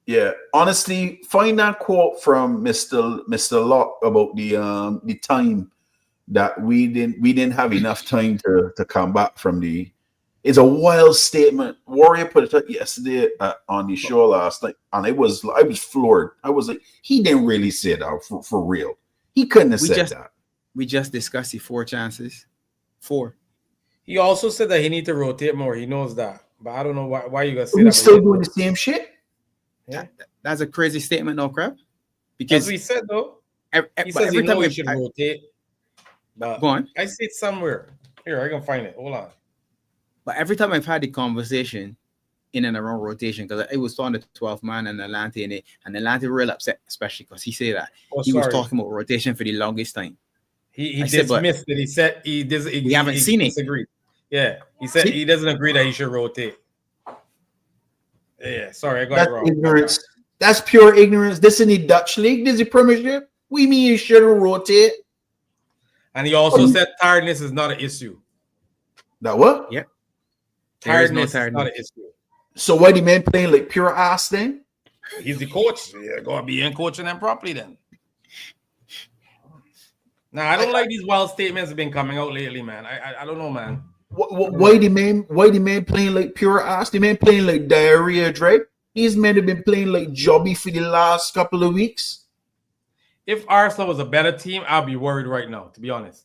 Yeah, honestly, find that quote from Mr. Locke about the time that we didn't have enough time to come back from the. It's a wild statement. Warrior put it up yesterday on the show last night, and I was floored. I was like, he didn't really say that for real. He couldn't have said that. We just discussed the 4 chances. 4. He also said that he need to rotate more. He knows that, but I don't know why you gonna say that. He's still doing the same shit. Yeah, that's a crazy statement, no Crab. Because as we said though, he says every time we should rotate. But go on. I see it somewhere. Here, I can find it. Hold on. But every time I've had the conversation, in and around rotation because it was on the 12th man and Atlanta in it, and Atlanta real upset, especially because he said that he was talking about rotation for the longest time. He dismissed it. He said he haven't seen it. Disagreed. Yeah, he said he doesn't agree that he should rotate. Yeah, sorry, I got it wrong. Ignorance. That's pure ignorance. This in the Dutch league. This is the Premiership. We mean you shouldn't rotate. And he also said tiredness is not an issue. That what? Yep. Tiredness is not an issue. So why the man playing like pure ass then? He's the coach. Yeah, go be in coaching them properly then. Now I don't like these wild statements have been coming out lately, man. I don't know, man. Why the man playing like pure ass? The man playing like diarrhea, Drake. These men have been playing like jobby for the last couple of weeks. If Arsenal was a better team, I'd be worried right now, to be honest.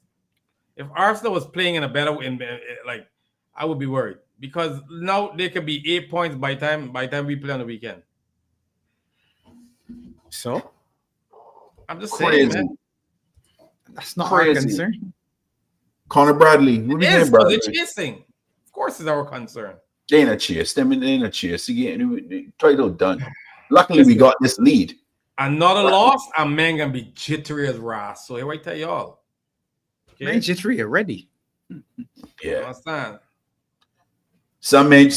If Arsenal was playing in a better way, like I would be worried because now they could be 8 points by time we play on the weekend. So I'm just saying, man. That's not our concern. Connor Bradley. They're chasing. Of course, it's our concern. They ain't a chase. Them ain't a chase. The title done. Luckily, we got this lead. Another loss, and man gonna be jittery as Ras. So here I tell y'all. Okay? Man, jittery already. Yeah. Understand? Some men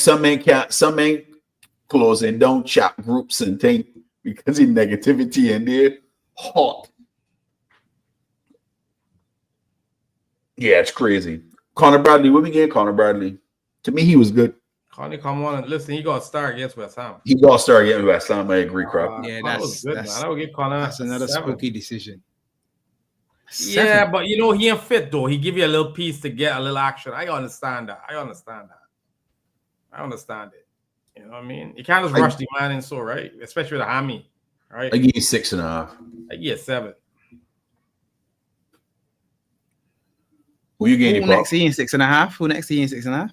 closing down chat groups and think because of negativity and they're hot. Yeah, it's crazy. Connor Bradley, what we get Connor Bradley? To me, he was good. Connie, come on and listen. He got to start against West Ham. He got to start against West Ham. I agree, Crab. Yeah, that's good, man. I would get Connor. That's another spooky decision. Yeah, but you know he ain't fit though. He give you a little piece to get a little action. I understand that. I understand it. You know what I mean? You can't just rush the man in so right, especially with a hammy, right? I give you 6.5. I give you 7. Who you getting? Who next to you in 6.5? Who next to you in 6.5?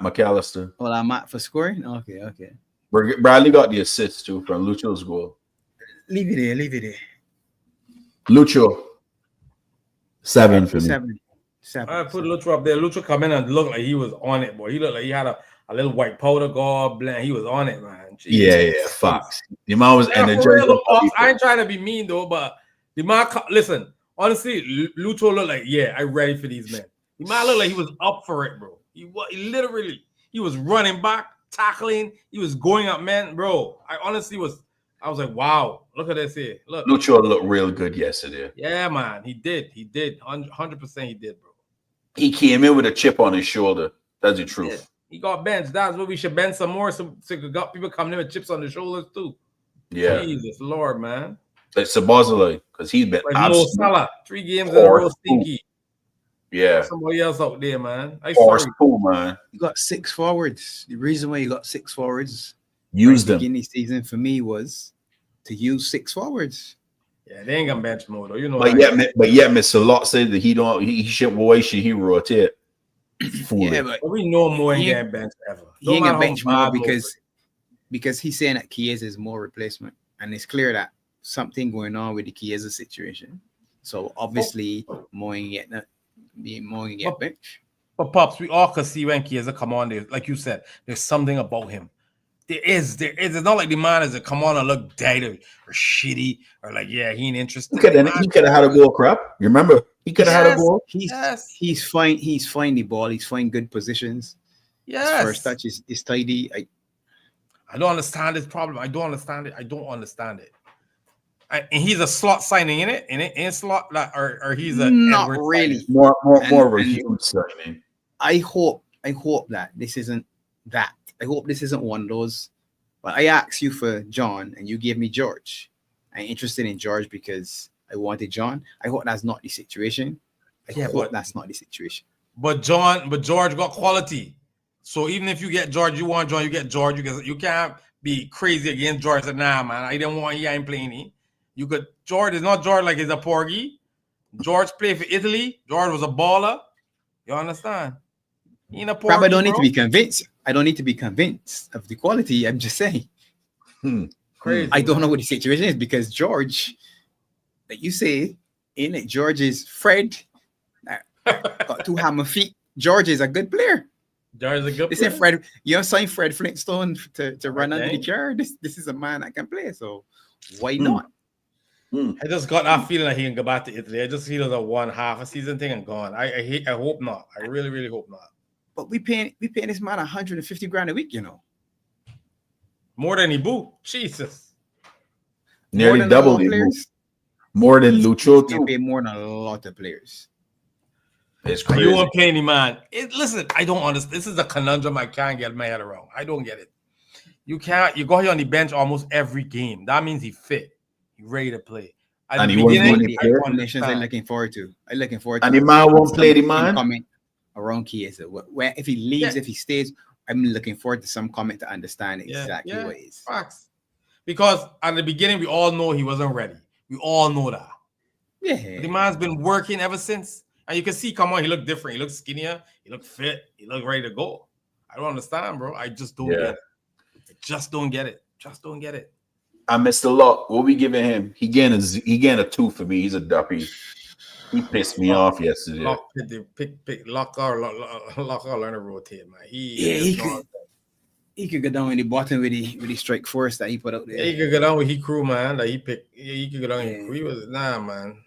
McAllister. Well, I'm Matt for scoring. Okay. Bradley got the assist too from Lucho's goal. Leave it there. Lucho. 7 for me. 7. I put Lucho up there. Lucho come in and look like he was on it, boy. He looked like he had a little white powder guard blend. He was on it, man. Jesus. Yeah. Fox. The man was energized. I ain't trying to be mean though, but the man, listen. Honestly, Lucho looked like, I'm ready for these men. He might look like he was up for it, bro. He was running back, tackling. He was going up, man, bro. I was like, wow, look at this here. Look. Lucho looked real good yesterday. Yeah, man, he did. 100% he did, bro. He came in with a chip on his shoulder. That's the truth. Yeah. He got benched. That's what we should bench some more so we got people coming in with chips on their shoulders too. Yeah. Jesus Lord, man. Like Sabozalai, because he's been Mo Salah, 3 games in a row stinky. Yeah. Somebody else out there, man. Man. You got 6 forwards. The reason why you got 6 forwards use them. Beginning of the season for me was to use 6 forwards. Yeah, they ain't gonna bench Mo though. You know. But yet, Mr. Lot said that he should rotate. Yeah, but we know Mo ain't getting benched ever. He ain't gonna bench Mo because he's saying that Chiesa is more replacement, and it's clear that something going on with the Chiesa situation. So obviously, Mo ain't get bench. But Pops, we all could see when Chiesa come on there. Like you said, there's something about him. There is. It's not like the man is a come on and look dead or shitty or like, he ain't interested. He could have had a goal, Crap. You remember? He could have had a goal. He's fine. He's fine the ball. He's fine good positions. Yes. His first touch is tidy. I don't understand this problem. I don't understand it. And he's a slot signing in slot, or he's a not Edward really signing. more of a huge signing. I hope that this isn't that. I hope this isn't one of those. But I asked you for John, and you gave me George. I'm interested in George because I wanted John. I hope that's not the situation. That's not the situation. But George got quality. So even if you get George, you want John, you get George. You can't be crazy against George. Nah, man, I didn't want. I ain't playing him. You could. George is not George like he's a porgy. George played for Italy. George was a baller. You understand? He ain't a porgy. I don't need to be convinced. I don't need to be convinced of the quality. I'm just saying. Crazy. I don't know what the situation is because George, like you say, in it, George is Fred. Got 2 hammer feet. George is a good player. Jar's a good They say player. Fred, sign Fred Flintstone to run under the Okay. car. This is a man that can play. So why Hmm. not? I just got that feeling that he can go back to Italy. I just feel it's a one half a season thing and gone. I hope not. I really, really hope not. But we paying this man 150 grand a week, More than Ibu. Jesus. More Nearly than a double lot of it. players. More than Lucho They too. pay more than a lot of players. It's And you crazy. won't pay any man. Listen, I don't understand. This is a conundrum I can't get my head around. I don't get it. You go here on the bench almost every game. That means he fit. He ready to play. At And the he won't beginning, do any The player. explanations I'm understand. looking forward to. I'm looking forward And to the man won't play the some man. comment around Chiesa. Where if he leaves, if he stays, I'm looking forward to some comment to understand exactly what it is. Facts. Because at the beginning, we all know he wasn't ready. We all know that. Yeah. But the man's been working ever since. And you can see, come on, he looked different. He looked skinnier. He looked fit. He looked ready to go. I don't understand, bro. I just don't get it. I just don't get it. Just don't get it. I missed a lot. What we giving him? He getting a 2 for me. He's a duppy. He pissed me off yesterday. Lock or learn to rotate, man. He could go down in the bottom with the strike force that he put out there. Yeah, he could go down with he crew, man. That he picked. Yeah, he could go down. He was man.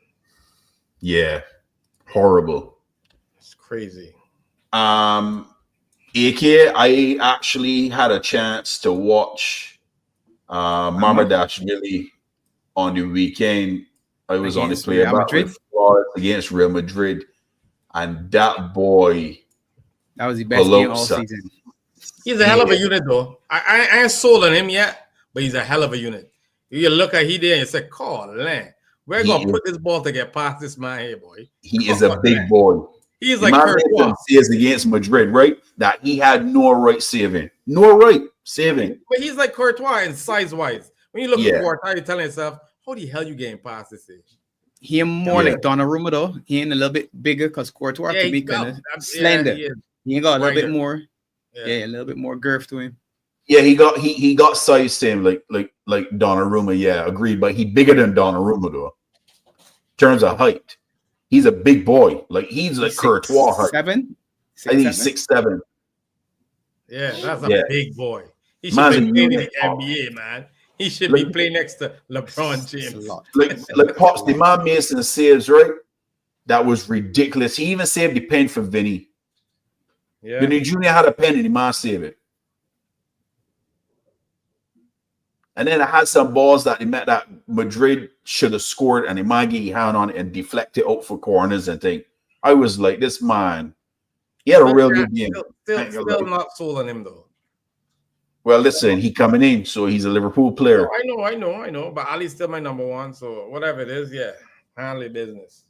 Yeah, horrible. It's crazy. AK, I actually had a chance to watch Marmadashvili on the weekend. I was on the Against player Real Madrid? against Real Madrid, and that boy, That was the best game all Pelosa. season. He's a hell of a unit, though. I ain't sold on him yet, but he's a hell of a unit. You look at he there and you say, "Call land. We're gonna put this ball to get past this man here, boy." He is a big boy. He's like Courtois. Says against Madrid, right? That he had no right saving. No right saving. But he's like Courtois in size-wise. When you look at Courtois, you're telling yourself, how the hell you getting past this age? He ain't more like Donnarumma, though. He ain't a little bit bigger because Courtois can be kind of slender. He ain't got a little bit more. Yeah, a little bit more girth to him. Yeah, he got size same like Donnarumma. Yeah, agreed. But he bigger than Donnarumma though. In terms of height, he's a big boy. Like he's like Courtois height. 6'7"? I think he's 6'7". Yeah, that's a big boy. He should Man's be playing in the unit. NBA, man. He should be playing next to LeBron James. Like Pops, the man made some saves, right? That was ridiculous. He even saved the pen for Vinny. Yeah. Vinny Jr. had a pen and the man saved it. And then I had some balls that Madrid should have scored, and the man get hand on it and deflect it out for corners and thing. I was like, this man, he had a real good game. Still not sold on him though. Well, listen, he coming in, so he's a Liverpool player. I know. But Ali's still my number one, so whatever it is, handle business.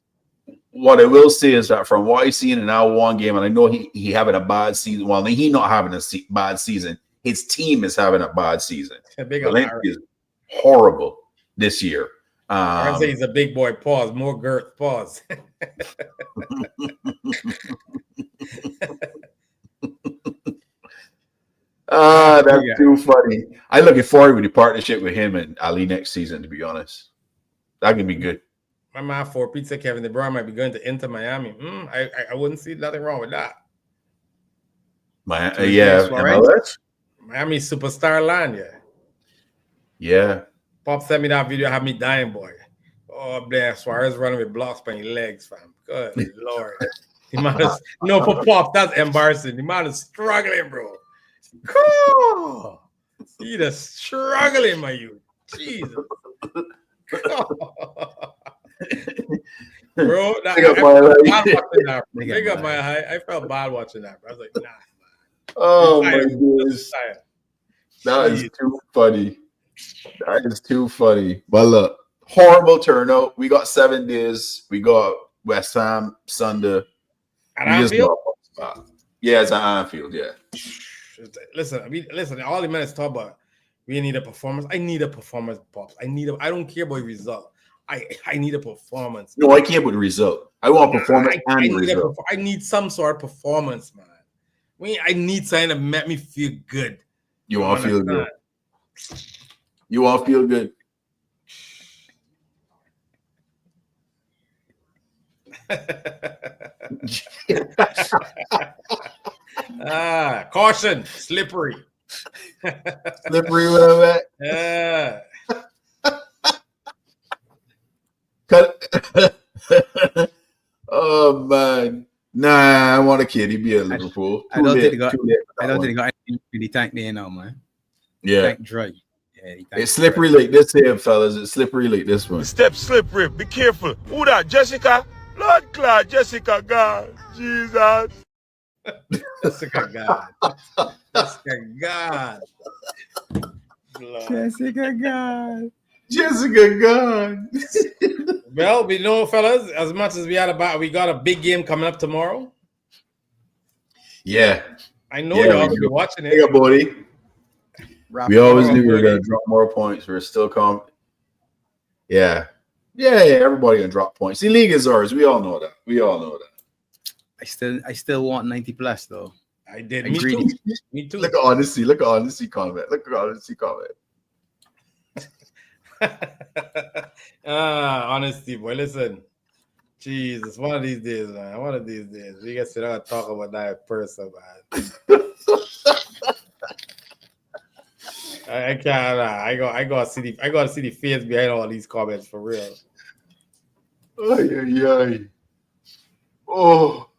What I will say is that from what I've seen in our one game, and I know he having a bad season. Well, he not having a bad season. His team is having a bad season. Valencia is horrible this year. I say he's a big boy. Pause. More girth. Pause. That's too funny. I looking forward to the partnership with him and Ali next season. To be honest, that could be good. My man for pizza, Kevin De Bruyne might be going to Inter Miami. I wouldn't see nothing wrong with that. Miami superstar land, Yeah. Pop sent me that video, had me dying, boy. Oh, bless Suarez running with blocks by his legs, fam. Good Lord. The man is, for Pop, that's embarrassing. The man is struggling, bro. Cool. He is struggling, my youth. Jesus. Bro, big up my high. I felt bad watching that, bro. I was like, nah. Oh my goodness. That is too funny. That is too funny. But look, horrible turnout. We got 7 days. We got West Ham Sunday. At Anfield? Yeah, it's at Anfield, yeah. Listen, all the minutes talk about we need a performance. I need a performance, Pops. I don't care about the result. I need a performance. No, I care about the result. I want performance and result. I need some sort of performance, man. I need something to make me feel good. You want to feel good. You want to feel good. Caution, slippery. Slippery where I'm at. Yeah. Oh man. Nah, I want a kid. He'd be at Liverpool. I don't think they got. Too late for I that don't one. think they got anything in the tank there now, man. Yeah. Tank dry. Yeah, the tank It's slippery like this here, fellas. It's slippery like this one. Step slippery. Be careful. Who that? Jessica? Lord Claude, Jessica, God. Jesus. Jessica God. Jessica God. Jessica God. Jessica God. Well, we know, fellas, as much as we got a big game coming up tomorrow. Yeah. I know Yeah, y'all we will be do. watching Yeah, it. buddy. Rap We always up, knew we were buddy. gonna drop more points. We're still Yeah. Yeah, everybody gonna drop points. The league is ours. We all know that. I still want 90 plus though. I did. I'm Me greedy. too. Me too. Look at honesty. Look at honesty comment. Honesty, boy. Listen. Jesus, one of these days, man. One of these days. We get to sit down and talk about that in person, man. I can't. I gotta see the face behind all these comments for real. Ay. Oh.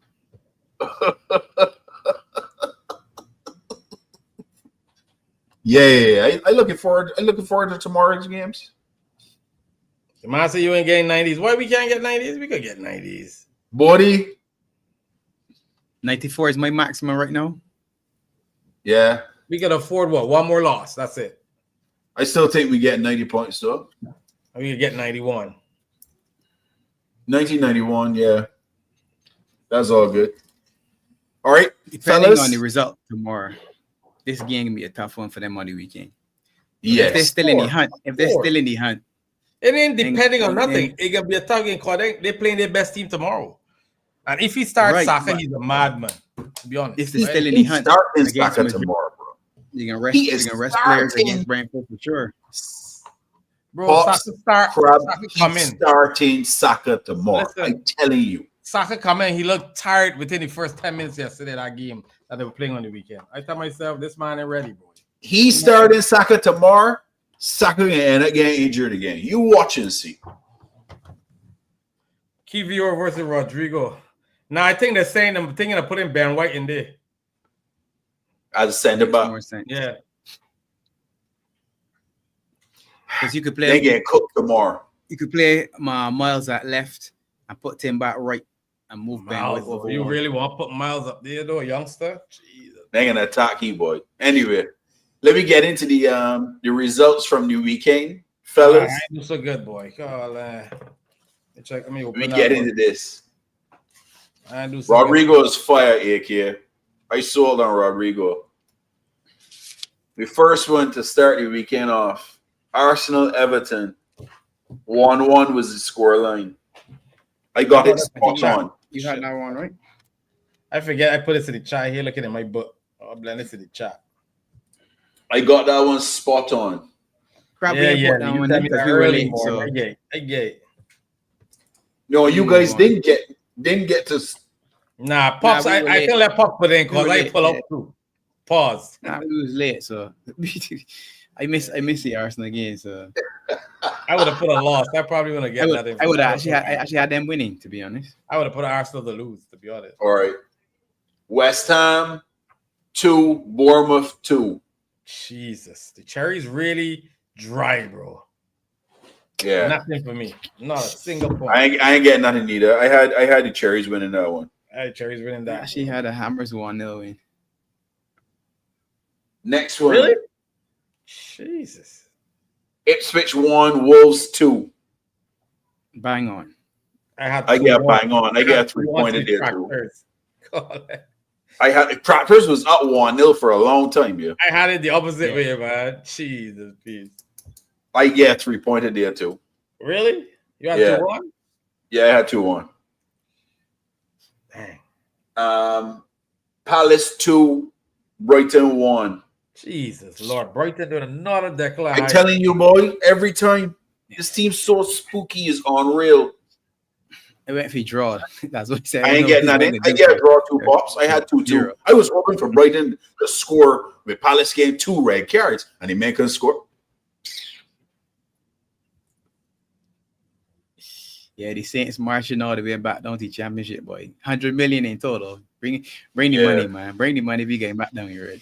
Yeah. I looking forward to tomorrow's games. The man say you ain't getting 90s. Why we can't get 90s? We could get 90s. Buddy. 94 is my maximum right now. Yeah. We could afford what? One more loss. That's it. I still think we get 90 points though. We could get 91. 1991, yeah. That's all good. All right, Depending fellas. on the result tomorrow, this game can be a tough one for them on the weekend. Yes. If they're still in the hunt, It ain't depending on And- nothing. It can be a tug in because they're playing their best team tomorrow. And if he starts Right, Saka, but- he's a madman. To be honest. if they're Right? still in the He's hunt, starting against Saka Madrid. tomorrow, bro. you can rest. He You is can rest players starting. against Brentford for sure. Bro, Pops, Saka start. Crab, Saka come he's in. starting Saka tomorrow. Listen. I'm telling you. Saka come in. He looked tired within the first 10 minutes yesterday, that game that they were playing on the weekend. I tell myself, this man ain't ready, boy. He's starting Saka tomorrow. Saka gonna end up getting injured again. You watch and see. Kivior versus Rodrigo. Now, I think they're saying I'm thinking of putting Ben White in there. As a sender back. More sense. Yeah. Because you could They play. get cooked tomorrow. You could play Miles at left and put Tim back right and move Ben White Miles, over. you one. really want to put Miles up there, though, youngster? Jesus. They're gonna attack you, boy. Anyway, let me get into the results from the weekend, fellas. I do so good, boy. Check. Let me Let open me that get one. into this. I do so good. Rodrigo is fire, AK. I sold on Rodrigo. The first one to start the weekend off. Arsenal Everton. 1-1 was the scoreline. I got it spot on. You had that one, right? I forget. I put it to the chat here. Looking at my book. I'll blend it to the chat. I got that one spot on. Probably Yeah. put that You one tell in me because that we were early, late. boy. So I get it. No, you guys One. didn't get to. Nah, Pops. Nah, we were I late. can let Pops put in We were because I late, pull yeah. up too. Pause. we was late. So I miss the Arsenal game. So I would have put a loss. I probably wouldn't get nothing. I would actually had them winning, to be honest. I would have put Arsenal to lose, to be honest. All right. West Ham 2, Bournemouth 2. Jesus, the cherry's really dry, bro. Yeah. Nothing for me. Not a single point. I ain't getting nothing either. I had the Cherries winning that one. Hey, cherry's winning I that. actually had a Hammers 1-0 win. Next one. Really? Jesus. Ipswich 1, Wolves 2. Bang on. I get bang on. I get 3 pointed there too. I had Crackers was up 1-0 for a long time, yeah. I had it the opposite way, man. Jesus, please. I get 3 pointed there too. Really? You had Yeah. 2-1? Yeah, I had 2-1. Dang. Palace 2, Brighton 1. Jesus, Lord. Brighton doing another decline. I'm telling you, boy, every time this team's so spooky is unreal. I went for draw. That's what he said. I ain't know getting he's that in. gonna I do get a that. draw 2 pops. I had 2-2. Zero. I was hoping for Brighton to score with Palace game 2 red cards, and they couldn't score. Yeah, the Saints marching all the way back down to the championship, boy. 100 million in total. Bring the Yeah. money, man. Bring the money. We getting back down here.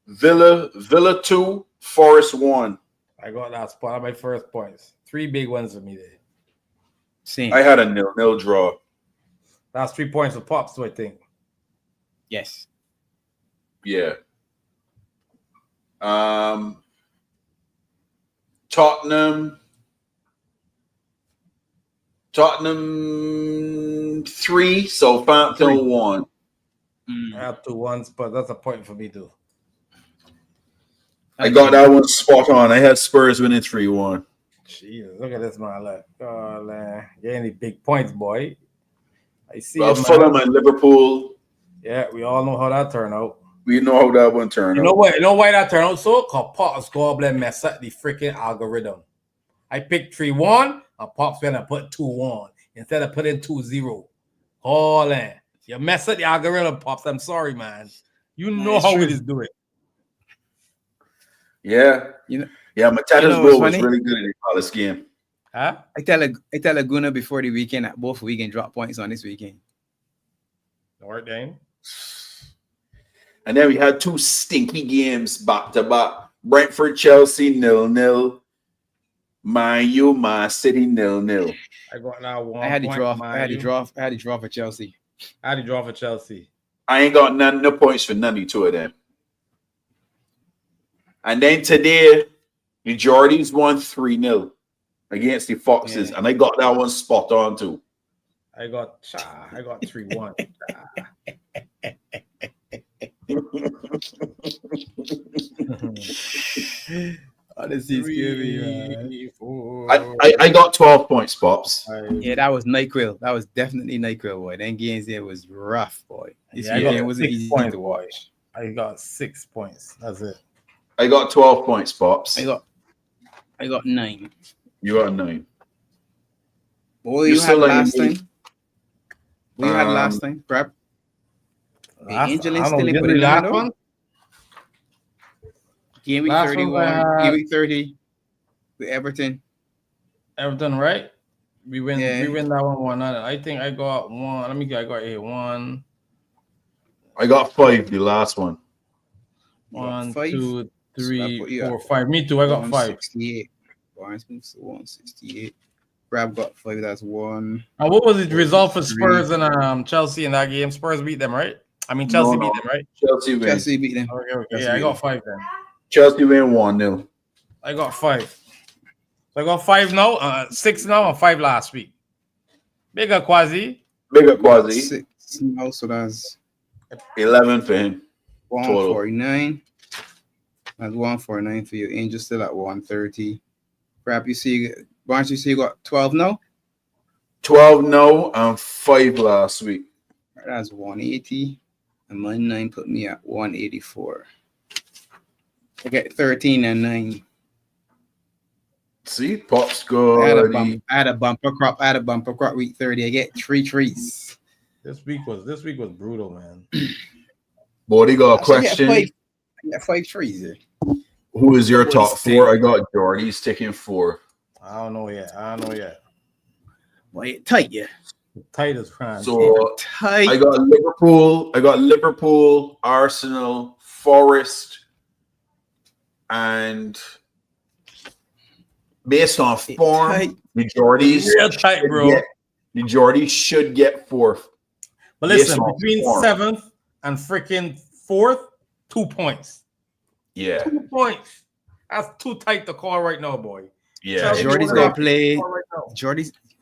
Villa 2, Forest 1. I got that spot on my first points. 3 big ones for me there. Same. I had a 0-0 draw. That's 3 points for Pops, too, I think. Yes. Yeah. Tottenham 3, Southampton 1. I have 2 ones, but that's a point for me, too. I got that one spot on. I had Spurs winning 3-1. Jesus, look at this, man. Look. Oh, man. Getting the big points, boy. I see Well, it, man. Fulham and Liverpool. Yeah, we all know how that turned out. We know how that one turned You out. know what? You know why that turned out so? Because Pops Goblin mess up the freaking algorithm. I picked 3-1, and Pops went and put 2-1 instead of putting 2-0. All in. You mess up the algorithm, Pops. I'm sorry, man. You know how it is doing. Yeah. Matata's goal was really good in the Palace game. Huh? I tell Laguna before the weekend that both we can drop points on this weekend. All right, then. And then we had 2 stinky games back to back. Brentford, Chelsea 0-0. Man U, Man City 0-0. I got that 1 I had to point, draw. man. I had to draw for Chelsea. I had to draw for Chelsea. I ain't got no points for none of the 2 of them. And then today, the Geordies won 3-0 against the Foxes, and I got that one spot on too. I got 3-1. Honestly, I got 12 points, Pops. yeah, that was NyQuil. That was definitely NyQuil, boy. Them games there was rough, boy. This Yeah, I got weekend wasn't 6 easy points, to boy. watch. I got 6 points. That's it. I got 12 points, Pops. I got 9. You got 9. What You you had still like last me? time? What you had last time? Grab. Angel I still don't in know, put it last on, one? Game week Last one 31. Game week 30 with Everton. Everton, right? We win. Yeah. We win that one. I think I got 1. Let me get. I got here 1. I got 5, the last one. 1, 5? 2, So I 3, put you 4, at 5. Me too. I got 5. 168. Barnes moves to 168. Grab got 5. That's 1. And what was the result for 3. Spurs and Chelsea in that game? Spurs beat them, right? I mean, Chelsea beat them, right? Chelsea win. Chelsea beat them. Okay. Yeah, I got 5 then. Chelsea win 1-0. I got 5. So I got 5 now, 6 now, and 5 last week. Bigger Quasi. Bigger Quasi. 6 now, so that's 11 for him. 149. That's 149 for you. Angel still at 130. Crap, you see, Barnes, you see you got 12 now? 12 no and 5 last week. That's 180. And my 9 put me at 184. I get 13 and 9. See, Pops good. I had a bumper crop week 30. I get 3 trees. This week was brutal, man. Boy, they got a So I question. got 5 trees there. Who is your Boy, top stink. 4? I got Jordy's taking 4. I don't know yet. Boy, it tight, yeah. Tight as crime. So Tight. I got Liverpool, Arsenal, Forest, and based on form, tight. the Jordies Real tight, bro. The Jordies should get 4th. But listen, based on between form. 7th and freaking 4th, 2 points. Yeah, 2 points. That's too tight to call right now, boy. yeah. Chelsea Jordy's won gonna that play. call right now.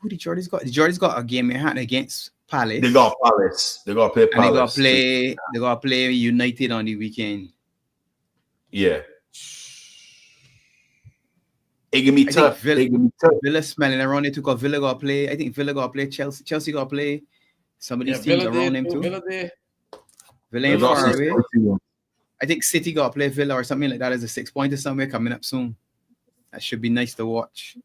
Who the Jordy's got? The Jordy's got a game in hand against Palace. They got Palace. They got to play and Palace. they gotta play United on the weekend. Yeah. It can be I think tough. Villa- It can be tough. Villa smelling around it because Villa gotta play. I think Villa gotta play Chelsea. Chelsea gotta play some of these teams around them too. Villa ain't They got far some away. spicy. I think City gotta play Villa or something like that as a 6-pointer somewhere coming up soon. That should be nice to watch.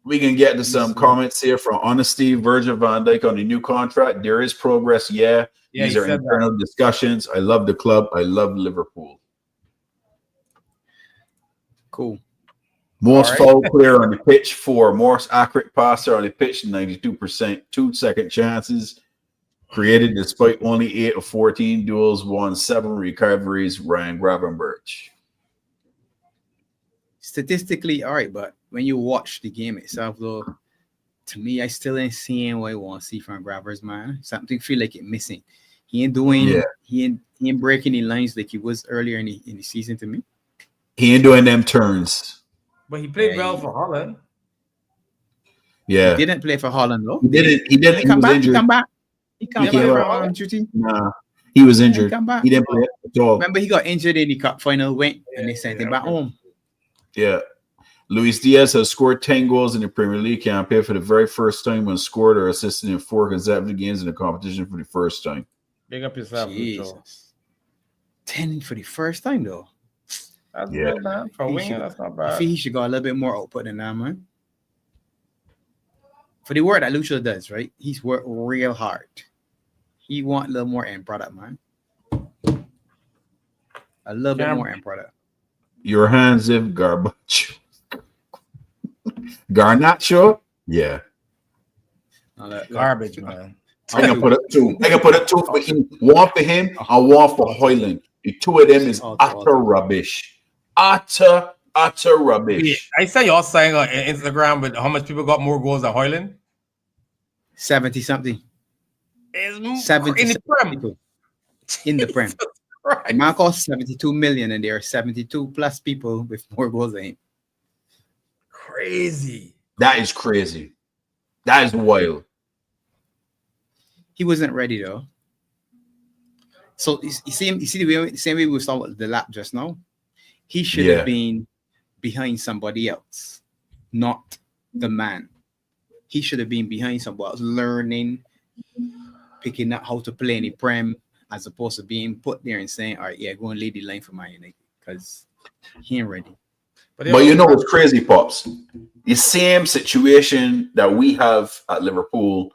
We can get to some comments here from Honesty, Virgil van Dijk on the new contract. There is progress, yeah. These are internal discussions. I love the club. I love Liverpool. Cool. Most foul player on the pitch, 4. Most accurate passer on the pitch, 92%. 2 second chances created despite only 8 of 14 duels, won 7 recoveries, Ryan Gravenberch. Statistically, all right, but when you watch the game itself, though, to me, I still ain't seeing what I want to see from Gravers, man. Something feel like it missing. He ain't doing, he ain't breaking the lines like he was earlier in the season to me. He ain't doing them turns. But he played well for Holland. Yeah. He didn't play for Holland, though. He didn't. He come back. Injured. He come back. He came back. Nah, he was injured. He come back. He didn't play at all. Remember, he got injured in the cup final, went, and they sent him back home. Yeah. Luis Diaz has scored 10 goals in the Premier League campaign for the very first time when scored or assisted in 4 consecutive games in the competition for the first time. Big up yourself, Lucho. 10 for the first time, though. That's good, man. For winger, that's not bad. I think he should go a little bit more output than that, man. For the work that Lucho does, right? He's worked real hard. He want a little more end product, man. A little bit more end product. Your hands if garbage. Garnacho? Yeah. Garbage, man. I can put it 2. I can put it 2 for him. 1 for him and 1 for Hoyland. The 2 of them is utter rubbish. Utter rubbish. I saw y'all saying on Instagram, but how much people got more goals than Hoyland? 70 something. 70 in the Prem. In the Prem. The man costs 72 million, and there are 72 plus people with more goals than him. Crazy. That is crazy. That is wild. He wasn't ready though. So you see the same way we saw the lap just now. He should have been behind somebody else, not the man. He should have been behind somebody else, learning, picking up how to play in the Prem, as opposed to being put there and saying, "All right, yeah, go and lay the line for Man United," because he ain't ready. But you know what's crazy, Pops? The same situation that we have at Liverpool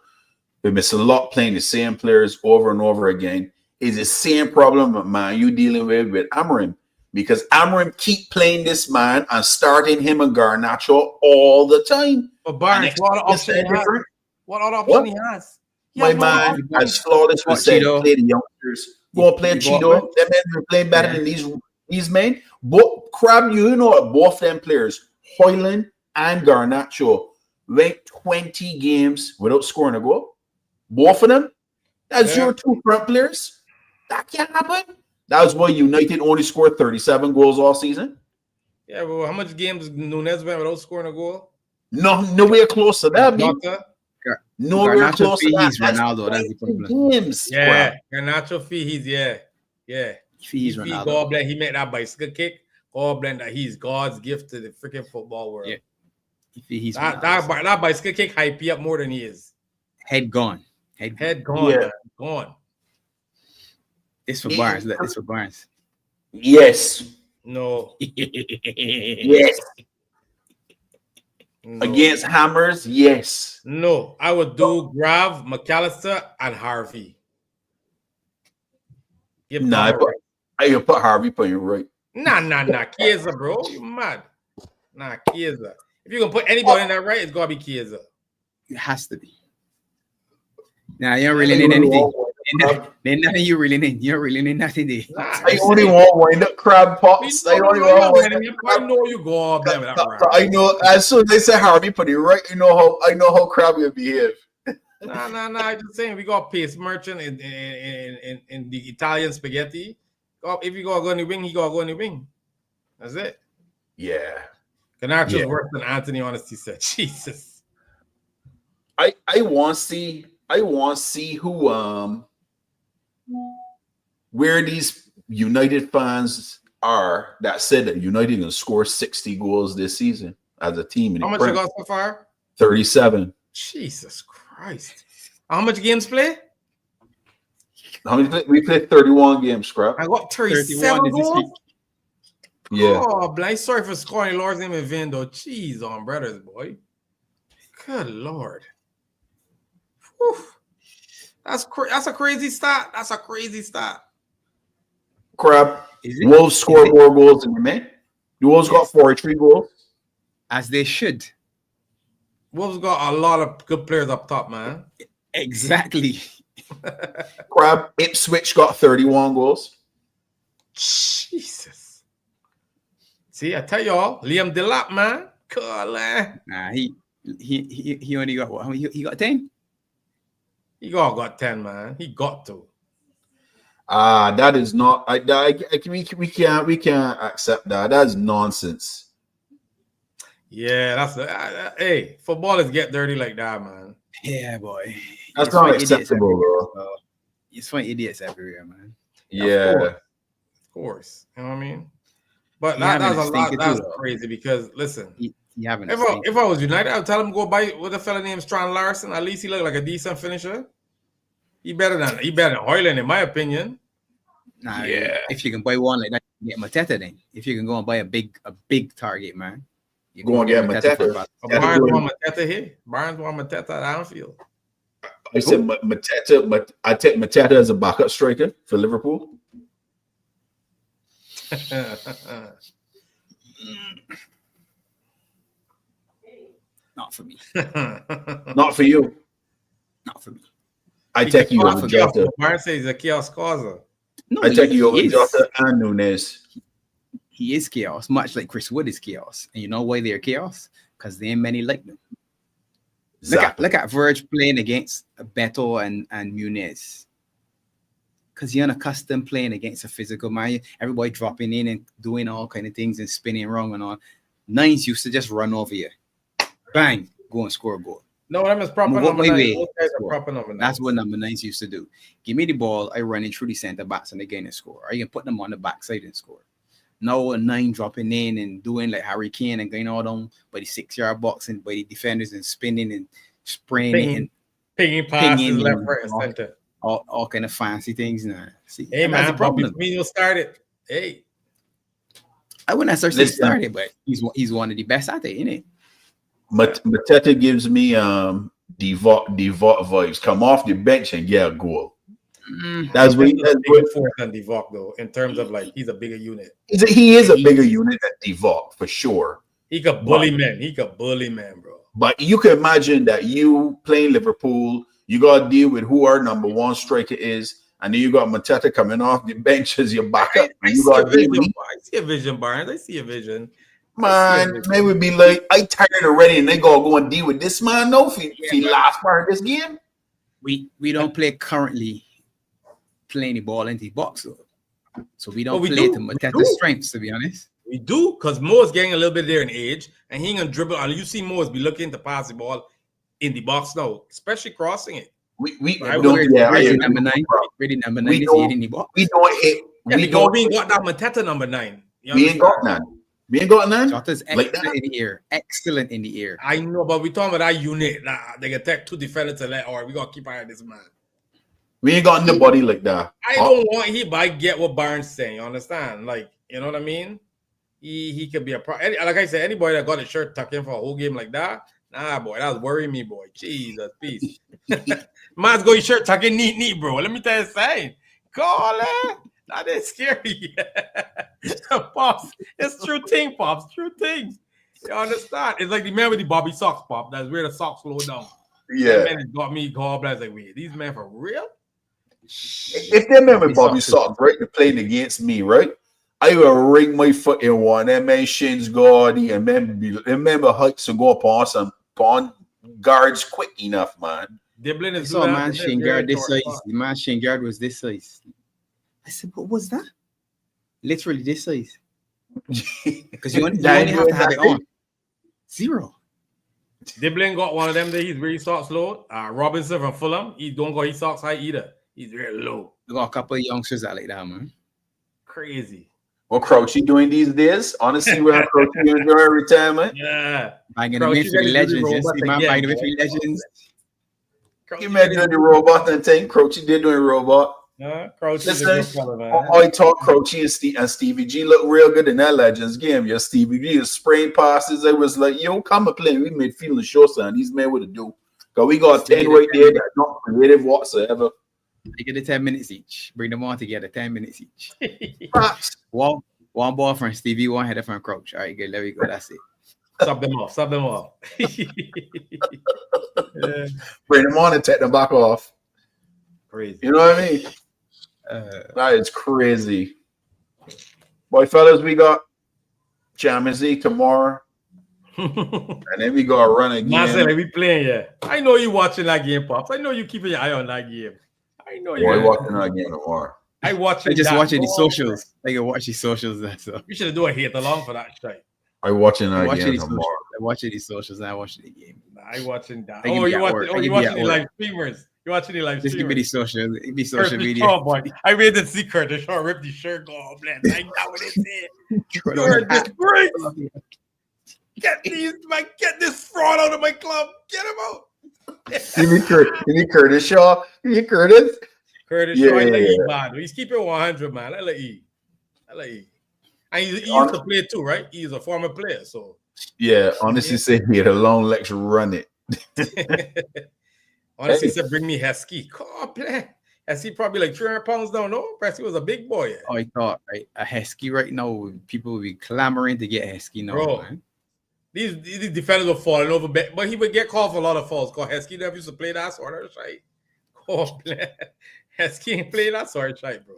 with Mr. Locke playing the same players over and over again is the same problem that Man you dealing with Amorim. Because Amorim keep playing this man and starting him and Garnacho all the time. But Barnes, what other option he has? What other option he has? My man, as flawless was saying, play the youngsters. Go and play Cheeto. Them men will play better than these men. But Crab, you know what? Both them players, Hoyland and Garnacho, went 20 games without scoring a goal. Both of them. That's your 2 front players. That can't happen. That was why United only scored 37 goals all season. Yeah, well, how much games Nunez went without scoring a goal? Nowhere close to that. Nowhere close to that. Ronaldo, that's the problem. Games, Garnacho fees, Fees Ronaldo. God bless, he made that bicycle kick. God bless that he's God's gift to the freaking football world. Yeah. That bicycle kick hype you up more than he is. Head gone. Head gone. Yeah. Gone. It's for Barnes. It's for Barnes. Yes. No. Yes. No. Against Hammers, yes. No. I would do Grav, McAllister, and Harvey. I put Harvey playing right. Nah. Chiesa, bro. You mad. Nah, Chiesa. If you're going to put anybody in that right, it's got to be Chiesa. It has to be. Nah, you don't really need anything. Then nothing you really need. You don't really need nothing there. I only want wind up crab pots. I only want wind up. I know you go up there. I know as soon as they say Harvey put it right, I know how crab will behave. Nah. I'm just saying we got pace merchant in the Italian spaghetti. If you go in the wing, he gotta go in the wing. That's it. Yeah. Garnacho's worse than Anthony Honesty said. Jesus. I want to see who where these United fans are that said that United can score 60 goals this season as a team. How much you got so far? 37. Jesus Christ. How much games play? How many we played 31 games, Scrap. I got 37 goals. Yeah. Oh, blind. Sorry for scoring Lord's name in vain, though. Jeez on brothers, boy. Good Lord. Whew. That's a crazy start. That's a crazy start. Crab. Is it? Wolves score Is it? more goals than the men. The Wolves got Yes. 43 goals. As they should. Wolves got a lot of good players up top, man. Exactly. Crab. Ipswich got 31 goals. Jesus. See, I tell y'all, Liam Delap, man. Cool, man. Nah, he only got what? He got 10? He got 10, man. He got to. That is not. We can't accept that. That's nonsense. Yeah, that's hey, footballers get dirty like that, man. Yeah, boy. That's It's not for idiots acceptable, everywhere, bro. so it's for idiots everywhere, man. Yeah. Of course. You know what I mean? But He having that's a a lot. stinker That's too, though. crazy because listen, He having a if stinker. I was United, I'd tell him go buy with a fella named Strand Larson. At least he look like a decent finisher. He better than Hoyland, in my opinion. Nah, Yeah. if you can buy one like that, get Mateta then. If you can go and buy a big target, man. You Go and get Mateta. for about Barnes want Mateta here. Barnes want Mateta at Anfield. I said Mateta. I take Mateta as a backup striker for Liverpool. not for me. Not for you. Not for me. I take you over Jota. Barnes says he's a chaos causer. No, I take you over he is. Jota and Nunes. He is chaos, much like Chris Wood is chaos. And you know why they're chaos? Because there ain't many like them. Look at Verge playing against Beto and Muniz. Because you're unaccustomed playing against a physical man. Everybody dropping in and doing all kind of things and spinning wrong and all. Nines used to just run over you. Bang, go and score a goal. No, that is proper Move number up my 9. way. Those guys are proper number 9. That's what number 9s used to do. Give me the ball, I run in through the center backs and they gain a score. Or you can put them on the backside and score. Now a 9 dropping in and doing like Harry Kane and going all down by the 6-yard box and by the defenders and spinning and spraying and pinging passes pinging left, and right, and center. all kind of fancy things. Nah. See, Hey, that's the man, Bobby problem. Firmino started. Hey. I wouldn't necessarily Listen. start it, but he's one of the best at it, isn't it? Mateta gives me Devout vibes. Come off the bench and get a goal. That's what. He's a bigger force than Divock, though, in terms of like he's a bigger unit. He is a bigger unit than Devout for sure. He could bully men. He could bully men, bro. But you can imagine that you playing Liverpool, you got to deal with who our number 1 striker is, and then you got Mateta coming off the bench as your backup. I see a vision, Barnes. I see a vision. Man, they would be like, I tired already, and they go and deal with this man. No, if he last part of this game. We don't play currently playing the ball into the box, though. So we don't play to Mateta's strengths, to be honest. We do, because Mo is getting a little bit there in age, and he ain't gonna dribble. And you see Mo is be looking to pass the ball in the box now, especially crossing it. Ready number 9 is in the box. We don't hit. We ain't got that Mateta number 9. We ain't got none. We ain't got none. Jota's excellent in the air. Excellent in the air. I know, but we talking about that unit. They can take 2 defenders to let, or we gotta keep eye on this man. We ain't got nobody like that. I don't want he, but I get what Barnes saying. You understand? Like, you know what I mean? He could be a pro. Like I said, anybody that got his shirt tucked in for a whole game like that, nah, boy, that's worrying me, boy. Jesus, peace. Man's got his shirt tucked in neat, bro. Let me tell you something. Call it. That is scary. Pops, it's true thing, Pops. True things. You understand? It's like the man with the Bobby socks, Pop. That's where the socks slow down. Yeah. That man has got me called like, wait, these men for real? If they remember Bobby Socks, right, they're playing against me, right? I will ring my foot in one. That man shins gaudy and remember heights to go upon some pawn guards quick enough, man. Dibbling is so man Shingard this size. The man Shingard was this size. I said, what was that? Literally this size. Because you only have to have it on. 0. Dibbling got one of them that he's really socks low. Robinson from Fulham, he don't got his socks high either. He's very low. We got a couple of youngsters that like that, man. Crazy. What Crouchy doing these days? Honestly, we're Crouchy during retirement. Yeah. Banging them in for the legends. Yes, man, banging them in for the legends. You met doing the robot and thing. Crouchy did doing robot. Crouch is a Listen, good fella, man. I thought Crouchy and Stevie G looked real good in that Legends game. Yeah, Stevie G is spraying passes. It was like, yo, come and play. We made feeling sure, son. These men would do. Because we got 10 right there that not creative whatsoever. They get the 10 minutes each. Bring them all together, 10 minutes each. Facts. One ball from Stevie, one header from Crouch. All right, good. There we go. That's it. Sub them off. Yeah. Bring them on and take them back off. Crazy. You know what I mean? That is crazy. Boy, fellas, we got Champions League tomorrow. And then we got to run again. Marcel, we playing, yeah. I know you watching that game, Pops. I know you keeping your eye on that game. I know you. Boy, watching that game tomorrow. I watching. I just that watching the all socials. I can watch the socials. That's all. We should have do a hate along for that shit. I watching that Watching game the tomorrow. socials. I watching the socials and I watching the game. I watching that. I can Oh, be you at watching? work. Oh, I you can be watching at the work. live streamers? You watching the live Just give me the streamers? social. It be social Curtis media. Shaw, boy. I made the secret. The short rip the shirt. God bless. I know what it is. You're disgrace. Get this fraud out of my club. Get him out. You mean Curtis Shaw? You mean Curtis? Curtis Yeah, Shaw, I like yeah. E, man. He's keeping 100, man. I like E. And he used to play too, right? He's a former player, so. Yeah, honestly, say he had a long leg to run it. Honestly, said bring me Heskey. Come play. Heskey probably like 300 pounds down. No, Heskey was a big boy. Yeah. Oh, I thought right, a Heskey right now. People will be clamoring to get Heskey now, Bro. man. These defenders were falling over, but he would get called for a lot of falls. Because Heskey never used to play that sort of shit. Come play. Heskey ain't play that sort of shit, bro.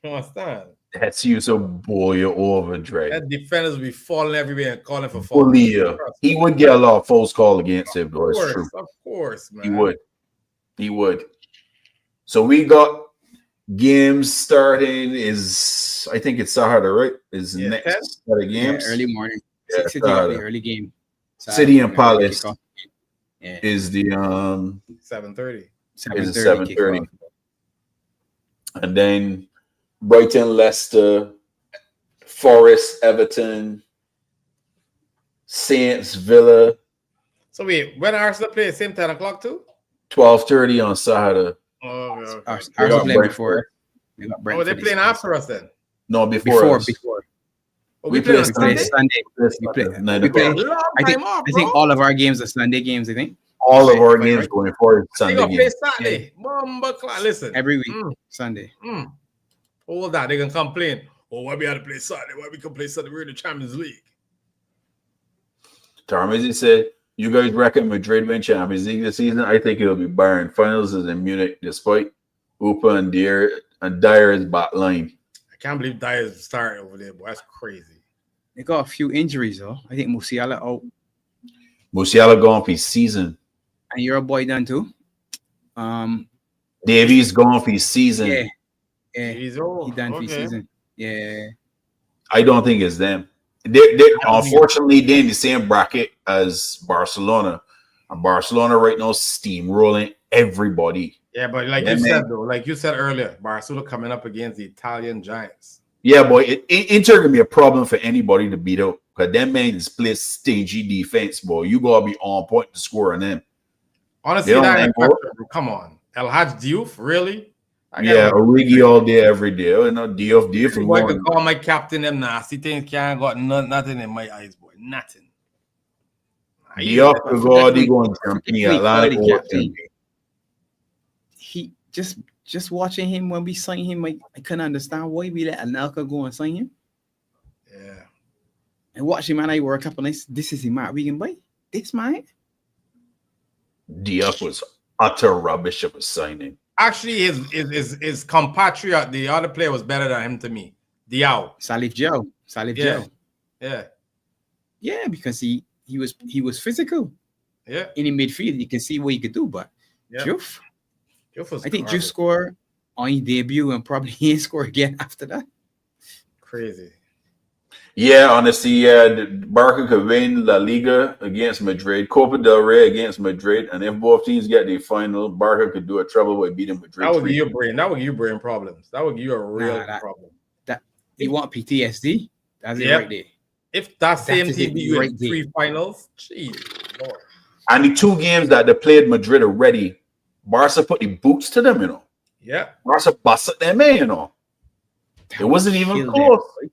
You understand? That's you so boy you over, Dre. That defenders will be falling everywhere and calling for falls. Bully, he would get a lot of false call against him, though. It's true. Of course, man. He would. So we got games starting I think it's Saturday, right? Is next Saturday games. Yeah, early morning. Yeah, City got the early game. City and Palace Yeah. is the 7:30. is 7:30. And then Brighton, Leicester, Forest, Everton, Saints, Villa. So wait, when Arsenal play, same 10 o'clock too? 12:30 on Saturday. Oh, okay. Arsenal playing before. Oh, they're playing after us then. No, before us. Oh, We play play on Sunday. Sunday. We play. We play. I think all of our games are Sunday games. I think All of our games going forward They Sunday gonna play games. Saturday. Mamba clock. Listen, every week Sunday. all that they can complain. Oh, why we had to play Saturday? Why we can play Saturday? We're in the Champions League. Tarmizi said, "You guys reckon Madrid win Champions League this season? I think it'll be Bayern. Finals is in Munich, despite Upa and Dyer's back line." I can't believe Dyer's starting over there, boy. That's crazy. They got a few injuries though. I think Musiala out, Musiala gone for his season. and your boy done too. Davies gone for his season. Yeah, He's old. he done for his season. Yeah, I don't think it's them. They unfortunately they're in the same bracket as Barcelona, and Barcelona right now steamrolling everybody. Yeah, but like you said earlier, Barcelona coming up against the Italian giants. Yeah, boy, Inter gonna be a problem for anybody to beat out because them men is play stingy defense, boy. You gotta be on point to score on them. Honestly, that come on, El Hadj Diouf, really? Yeah, Origi all day, every day. You know, Diouf. Boy, can call my captain them nasty things. Can't got nothing in my eyes, boy. Nothing. Diouf could go all day going to Atlantic. He just watching him when we sign him, I couldn't understand why we let Anelka go and sign him. Yeah. And watch him, man. I work up and this is the man we can buy. This man. Diouf was utter rubbish of a signing. Actually, his compatriot, the other player, was better than him to me. Diao. Salif Joe. Yeah, because he was physical. Yeah. In the midfield, you can see what he could do, but Diouf. I think Diouf scored on his debut and probably he ain't score again after that. Crazy. Yeah, honestly, Barca could win La Liga against Madrid, Copa del Rey against Madrid, and if both teams get the final, Barca could do a trouble by beating Madrid. That would give you brain problems. That would give you a real problem. That you want PTSD? That's it right there. If that same team beat you in 3 finals, jeez, Lord. And the 2 games that they played Madrid already, Barca put the boots to them, you know. Yeah. Barca busted them in, you know. That It wasn't would even kill them, close. boy.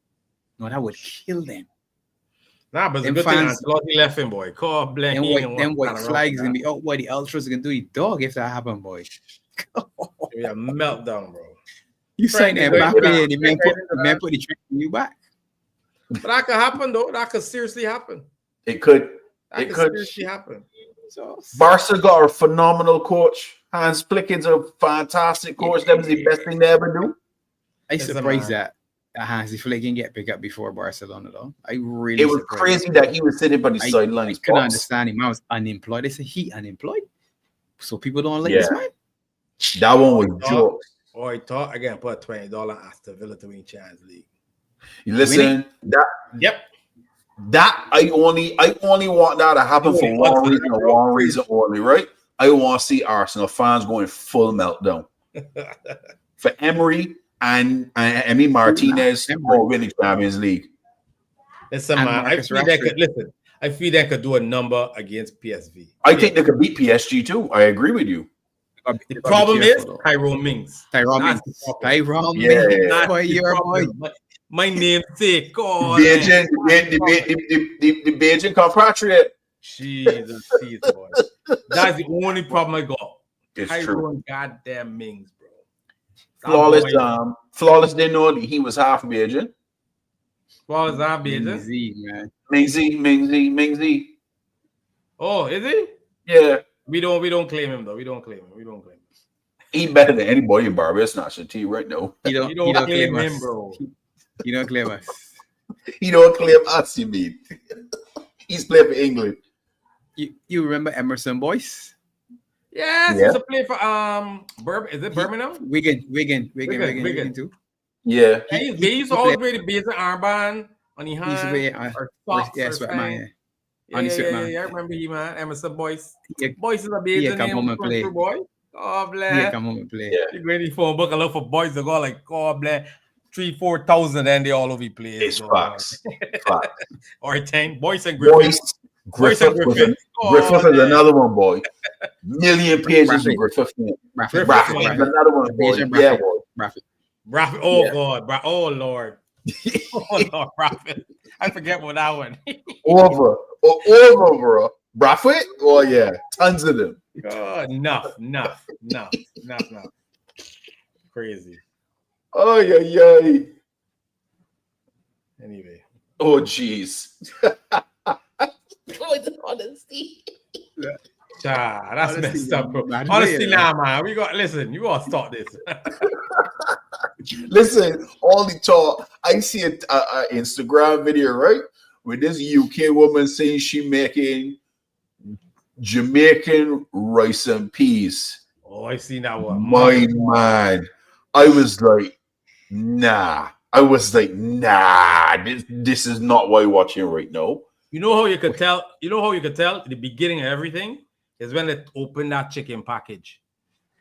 No, that would kill them. Nah, but it's a Them good thing fans- Ancelotti left him, boy. Call blame Them white flags gonna be out. Boy, the ultras gonna do you dog if that happen, boy. Yeah, meltdown, bro. You saying Frank, Mbappe they- and the man put the trick in you back. But that could happen, though. That could seriously happen. It could. That It could could. seriously happen. So Barca got a phenomenal coach. Hans Flicken's a fantastic coach. That was the best thing they ever do. I It's a surprised man. that Hansi Flick can get picked up before Barcelona though. I really It was surprised. crazy that he was sitting by the I sidelines. couldn't boss. understand him. I was unemployed. They said he unemployed. So people don't like Yeah. this man. That one was Oh. jokes. Or he thought again, put $20 Aston Villa to win Champions League. You listen, Yep. that I only want that to happen You for only one want reason, that, and bro. one reason only, right? I want to see Arsenal fans going full meltdown for Emery and Emi Martinez Emery. for winning Champions League. Listen, And man. Marcus I feel they could do a number against PSV. I think they could beat PSG too. I agree with you. The problem is Tyrone Mings. Tyrone That's Mings. the problem. Tyrone Yeah, Mings. yeah. That's Boy, the you're a boy. problem. My namesake. Oh, The Beijing compatriot. Jesus, boy. That's the only problem I got. It's true. Tyrone goddamn Mings, bro. Flawless. That boy- Flawless didn't know that he was half Beijing. Flawless that Beijing. Mingzy, man. Mingzi. Oh, is he? Yeah, We don't claim him though. We don't claim him. he better than anybody in Barbados National Team right now. He You don't don't claim claim us. him, bro. He don't claim us. He don't claim us, you mean? He's playing for England. You remember Emerson Boyce? Yes, Yeah. he's a play for is it Birmingham? Wigan too. Yeah, They used to always wear the basic armband on the He used to hand wear or socks yeah, or sweat something. man. On the sweat man. I remember he, man. Emerson Boyce. Yeah. Boyce is a basic Yeah, come name. home and play. Boy. Oh, Yeah, bless. come on and play. Yeah. You go in the phone book and look for boys that go like, oh, bless. 3,000-4,000 and they all over the place. it's so, facts. Facts. Or 10. Boyce and Griffin. Boyce, Griffith was another one, boy. Million pages of Griffith. Rapid. Raffin is another one, boy. Beijing Yeah, Rapid. boy. Rapid. Raffin. Oh, Yeah. God. Oh, Lord. Oh, Lord, Raffin. I forget what that one. Over, bro. Braffit? Oh, yeah. Tons of them. God, enough. Crazy. Oh, yeah. Anyway. Oh, jeez. Honesty. Cha, that's Honesty, messed up, bro. man. Honestly, Yeah. nah, man. You gotta stop this. Listen, all the talk. I see an Instagram video, right? With this UK woman saying she making Jamaican rice and peas. Oh, I seen that one. My man. I was like, nah. This is not what I'm watching right now. You know how you could tell? The beginning of everything is when they open that chicken package.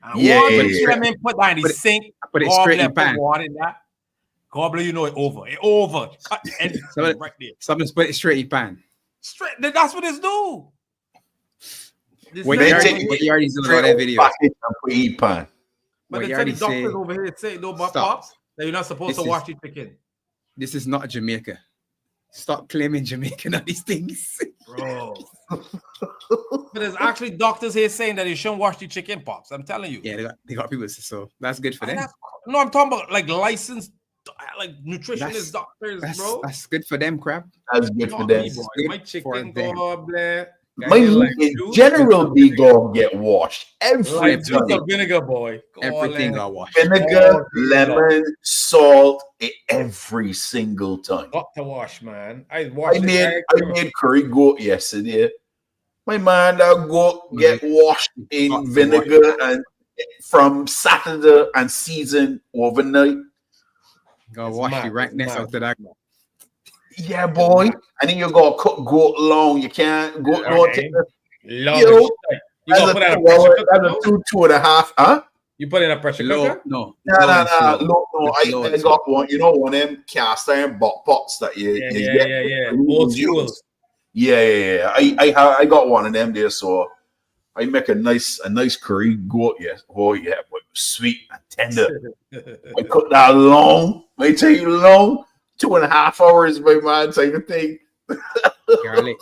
And Yeah. once you put that in the sink, Put it straight in put pan. water in that. Gobbler, you know it over. It over. Cut the end right there. Someone's put it straight in pan. Straight. That's what it's do. This When is- they you take- already, you already saw that video. Package and put it in pan. but Well, they you tell the already doctors say- over here say no but Stop. pops that you're not supposed This to is- wash your chicken. This is not Jamaica. Stop claiming Jamaican on these things. Bro. But there's actually doctors here saying that you shouldn't wash the chicken, pops. I'm telling you. Yeah, they got people, so that's good for And them. no, I'm talking about like licensed, like nutritionist doctors, bro. That's good for them, crap. That's good for Not them. me, boy. Good My for chicken them. go blah. My meat in general be gonna get washed every Like juice time. of vinegar, boy. Go Everything on, got washed. Vinegar, Oh, lemon, salt, every single time. got to wash, man. I I washed made curry goat yesterday. My man, that goat get washed in Got to vinegar and from Saturday and seasoned overnight. Go It's wash mad, the right it's next mad. out to that. Yeah, boy. And then you gotta cook goat long. You can't goat Okay. don't take the Love Yo, it. You gonna put that in a pressure cooker? that's a though? 2.5. Huh? You put it in a pressure Low, cooker? no. No. It's low, I it's got one. You know, one of them cast iron pots that you get. Yeah. Old school. Yeah. I got one of them there, so I make a nice curry goat. Yes. Oh yeah, but sweet and tender. I cook that long. I tell you long, 2.5 hours, my man, type of thing. Garlic,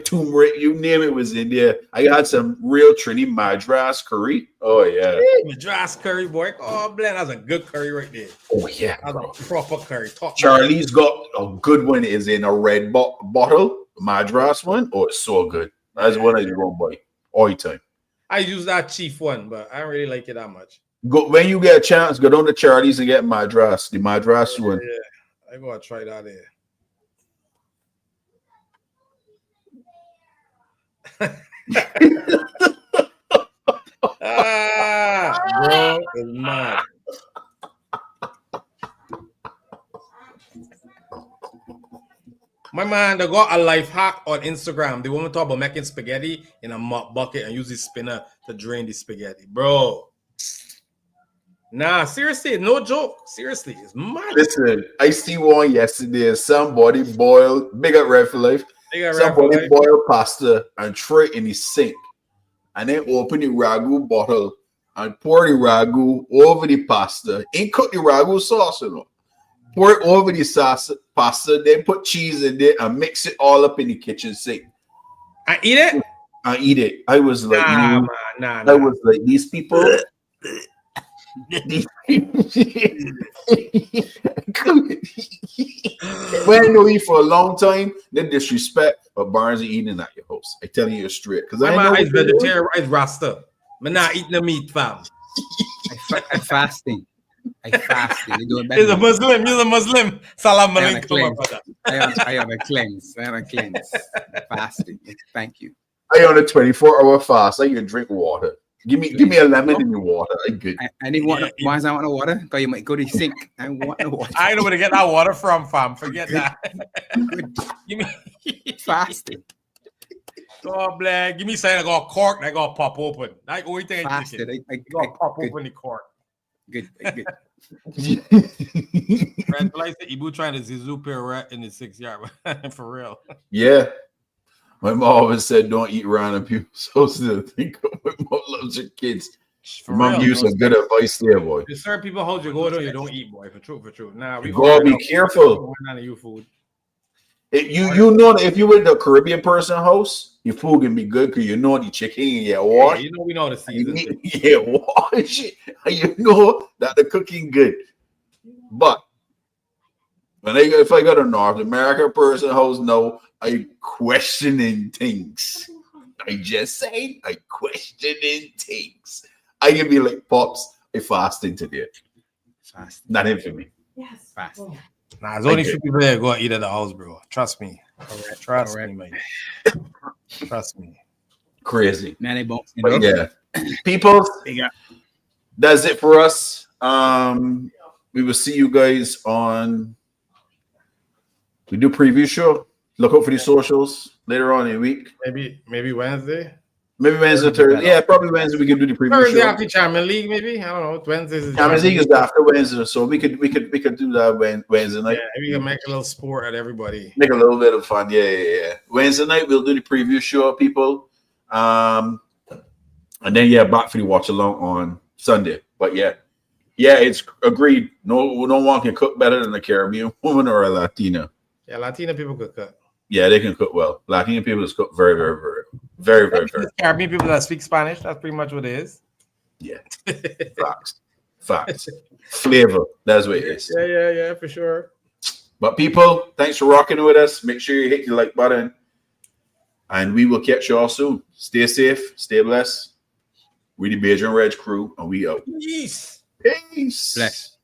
turmeric, you name it was in there. I had some real Trini Madras curry. Oh yeah, Madras curry, boy. Oh, blend, that's a good curry right there. oh yeah, That's bro. a proper curry. Charlie's got a good one. Is in a red bottle, Madras one. Oh, it's so good. That's one I go buy all the time. I use that chief one, but I don't really like it that much. Go when you get a chance, go down to Charlie's and get Madras, the Madras one. Yeah, I gotta try that there. Bro is mad. My man, they got a life hack on Instagram. They want to talk about making spaghetti in a mop bucket and use the spinner to drain the spaghetti. Bro. Nah, seriously, no joke. Seriously, it's mad. Listen, I see one yesterday. Somebody boiled, big up Red for Life. Somebody boiled pasta and throw it in the sink. And then open the ragu bottle and pour the ragu over the pasta. Ain't cook the ragu sauce, you know. Pour it over the sauce, pasta, then put cheese in there and mix it all up in the kitchen sink. I eat it? I eat it. I was like, nah. I was like, these people. When I know you for a long time, they disrespect, but Barnes are eating at your house. I tell you straight. Because I know I'm vegetarian, I'm Rasta. I'm not eating the meat, fam. I'm fasting. You're doing better. He's a Muslim. Salam alaikum. I have a cleanse. Fasting. Thank you. I on a 24-hour fast. I can drink water. Give me a lemon in your water. I'm good. I need water. Why is I want water? Because you might go to the sink. I want the water. I know where to get that water from, fam. Forget that. Give me fasting. Oh, black. Give me something I got cork. I got pop open. That's the only thing I fasted. I got pop open the cork. Good. Red light said Ibu trying to Zizu pirouette in the 6 yard. For real. Yeah. My mom always said, don't eat random people. So to think of my mom loves her kids. Your mom gives some good advice there, boy. There's certain people hold you go there, you don't eat, boy. For true. Nah, we gotta be careful. None of you food. You know that if you were the Caribbean person house, your food can be good because you know the chicken wash. Yeah, you know we know the season. Yeah, wash it. You know that the cooking good. But if I got a North American person house, no, I questioning things. I just say I questioning things. I can be like, Pops, I fasting today. Fasting. Not in for me. Yes. Fasting. Nah, there's only few people that go eat at the house, bro. Trust me. Trust me, man. Trust me. Crazy. Man, they both. But yeah, people, that's it for us. We will see you guys on. We do preview show. Look out for the socials later on in the week. Maybe Wednesday. Maybe Wednesday, Thursday. Yeah, probably Wednesday. We can do the preview Thursday show. after Champions League, maybe. I don't know. Wednesday is Champions League is after Wednesday, so we could do that Wednesday night. Yeah, we can make a little sport at everybody. Make a little bit of fun. Yeah. Wednesday night we'll do the preview show, people. And then back for the watch along on Sunday. But yeah, it's agreed. No one can cook better than a Caribbean woman or a Latina. Yeah, Latina people could cook. Yeah, they can cook well. Latino people just cook very, very, very, very, very, very. Caribbean people that speak Spanish, that's pretty much what it is. Yeah. Facts. Flavor. That's what it is. Yeah, for sure. But people, thanks for rocking with us. Make sure you hit the like button. And we will catch you all soon. Stay safe. Stay blessed. We the Beijing Reg crew, and we out. Peace. Peace. Bless.